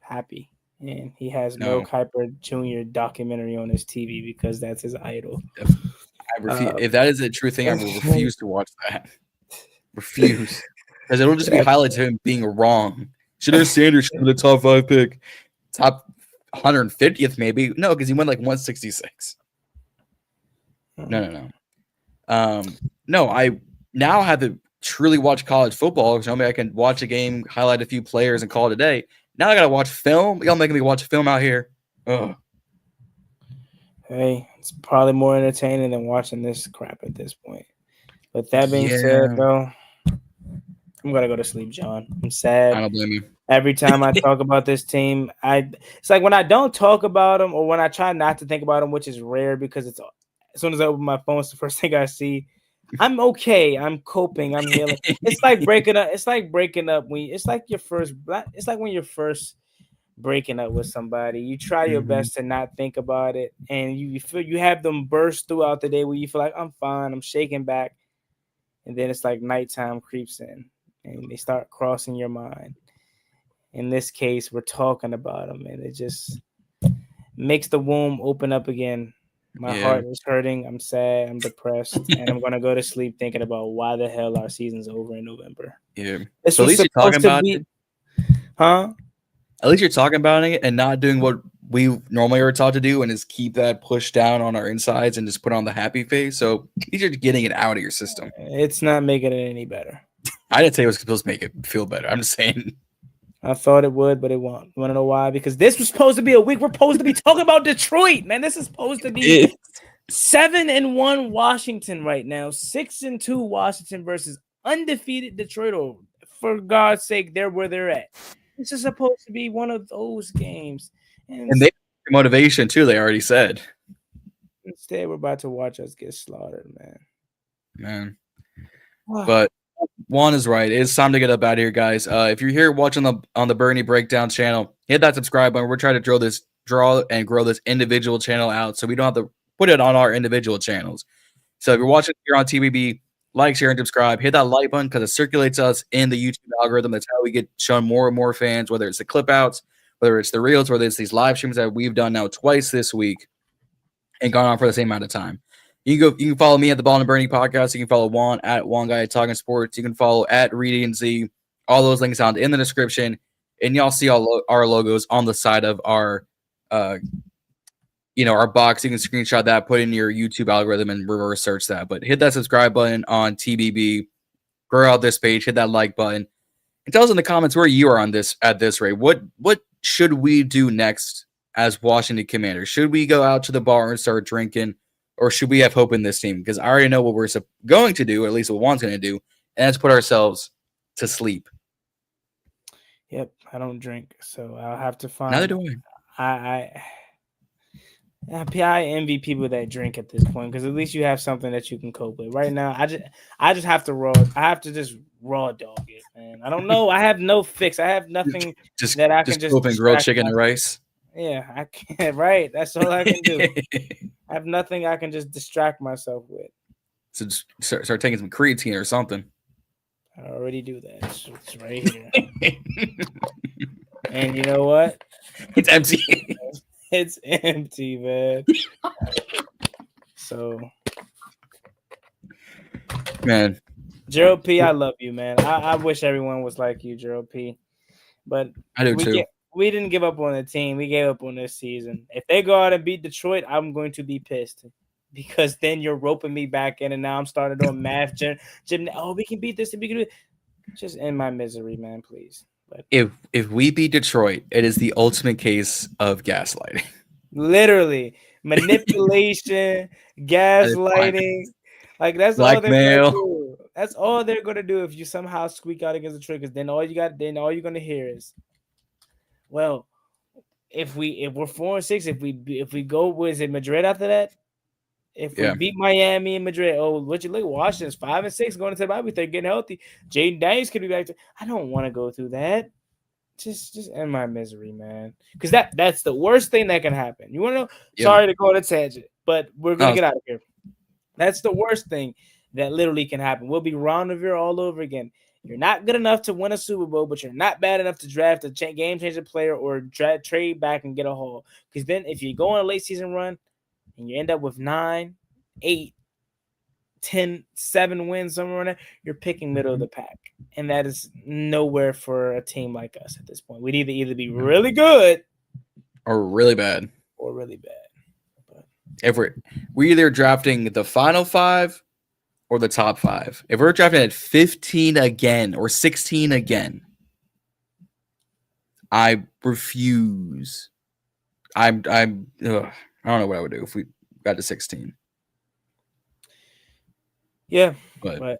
happy, and he has Mel Kiper Jr. documentary on his TV because that's his idol. I refuse. If that is a true thing, I will refuse to watch that. Refuse, because it'll just be highlights of him being wrong. Shedeur Sanders should be the top 5 pick, top 150th maybe. No, because he went like 166. No. No, I now have to truly watch college football, because maybe I can watch a game, highlight a few players, and call it a day. Now I gotta watch film. Y'all making me watch film out here. Ugh. Hey, it's probably more entertaining than watching this crap at this point. But that being said, though, I'm gonna go to sleep, Jon. I'm sad. I don't blame you. Every time I talk about this team, it's like when I don't talk about them, or when I try not to think about them, which is rare, because it's as soon as I open my phone, it's the first thing I see. I'm okay. I'm coping. I'm healing. It's like breaking up. It's like breaking up it's like when you're first breaking up with somebody. You try your best to not think about it, and you feel you have them burst throughout the day where you feel like I'm fine, I'm shaking back, and then it's like nighttime creeps in and they start crossing your mind. In this case, we're talking about them, and it just makes the womb open up again. My heart is hurting. I'm sad. I'm depressed, and I'm gonna go to sleep thinking about why the hell our season's over in November. Yeah, this so at least you're talking about it, huh? At least you're talking about it and not doing what we normally are taught to do, and is keep that pushed down on our insides and just put on the happy face. So at least you're getting it out of your system. It's not making it any better. I didn't say it was supposed to make it feel better. I'm just saying. I thought it would, but it won't. You want to know why? Because this was supposed to be a week. We're supposed to be talking about Detroit, man. This is supposed to be 7-1 Washington right now. 6-2 Washington versus undefeated Detroit. Or for God's sake, they're where they're at. This is supposed to be one of those games. And they have motivation too. They already said. Instead, we're about to watch us get slaughtered, man. But Juan is right. It's time to get up out of here, guys. If you're here watching on the Burgundy Breakdown channel, hit that subscribe button. We're trying to draw and grow this individual channel out, so we don't have to put it on our individual channels. So if you're watching here on TBB, like, share, and subscribe. Hit that like button because it circulates us in the YouTube algorithm. That's how we get shown more and more fans, whether it's the clip outs, whether it's the reels, whether it's these live streams that we've done now twice this week and gone on for the same amount of time. You can follow me at the Ballin Burgundy podcast. You can follow Juan at Juan Guy Talking Sports. You can follow at Reedie Zee. All those links down in the description. And y'all see all our logos on the side of our our box. You can screenshot that, put in your YouTube algorithm, and reverse search that. But hit that subscribe button on TBB. Grow out this page. Hit that like button. And tell us in the comments where you are on this at this rate. What should we do next as Washington Commanders? Should we go out to the bar and start drinking, or should we have hope in this team? Because I already know what we're going to do, or at least what Juan's going to do, and that's put ourselves to sleep. Yep, I don't drink, so I'll have to find. Neither do I envy people that drink at this point, because at least you have something that you can cope with. Right now, I just have to just raw dog it, man. I don't know. I have no fix. I have nothing that I can just open grilled chicken and rice. Yeah, I can't. Right, that's all I can do. I have nothing I can just distract myself with. So just start taking some creatine or something. I already do that. It's right here. And you know what? It's empty. It's empty, man. So, man, Gerald P, I love you, man. I wish everyone was like you, Gerald P. But I do too. We didn't give up on the team. We gave up on this season. If they go out and beat Detroit, I'm going to be pissed, because then you're roping me back in, and now I'm starting doing math. Gym. Oh, we can beat this, and we can do it. Just end my misery, man, please. But if we beat Detroit, it is the ultimate case of gaslighting. Literally, manipulation, gaslighting. Like, that's all they're gonna do. That's all they're gonna do if you somehow squeak out against the Triggers. Then all you're gonna hear is, well, if we're 4-6, if we go, was it Madrid after that? If we beat Miami and Madrid, what you look, Washington's 5-6 going into the bye week, they're getting healthy. Jaden Daniels could be back. I don't want to go through that. Just end my misery, man. Because that's the worst thing that can happen. You want to know? Yeah. Sorry to go on a tangent, but we're gonna get out of here. That's the worst thing that literally can happen. We'll be Ron Rivera all over again. You're not good enough to win a Super Bowl, but you're not bad enough to draft a game-changing player or trade back and get a haul. Because then if you go on a late season run and you end up with 9, 8, 10, 7 wins, somewhere in there, you're picking middle of the pack. And that is nowhere for a team like us at this point. We'd either be really good or really bad. But if we're either drafting the final 5 or the top 5. If we're drafting at 15 again or 16 again, I refuse. I don't know what I would do if we got to 16. Yeah, but all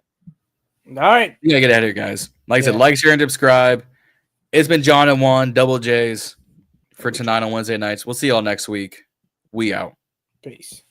right. You gotta get out of here, guys. Like I said, like, share, and subscribe. It's been John and Juan, Double J's, for tonight on Wednesday nights. We'll see y'all next week. We out. Peace.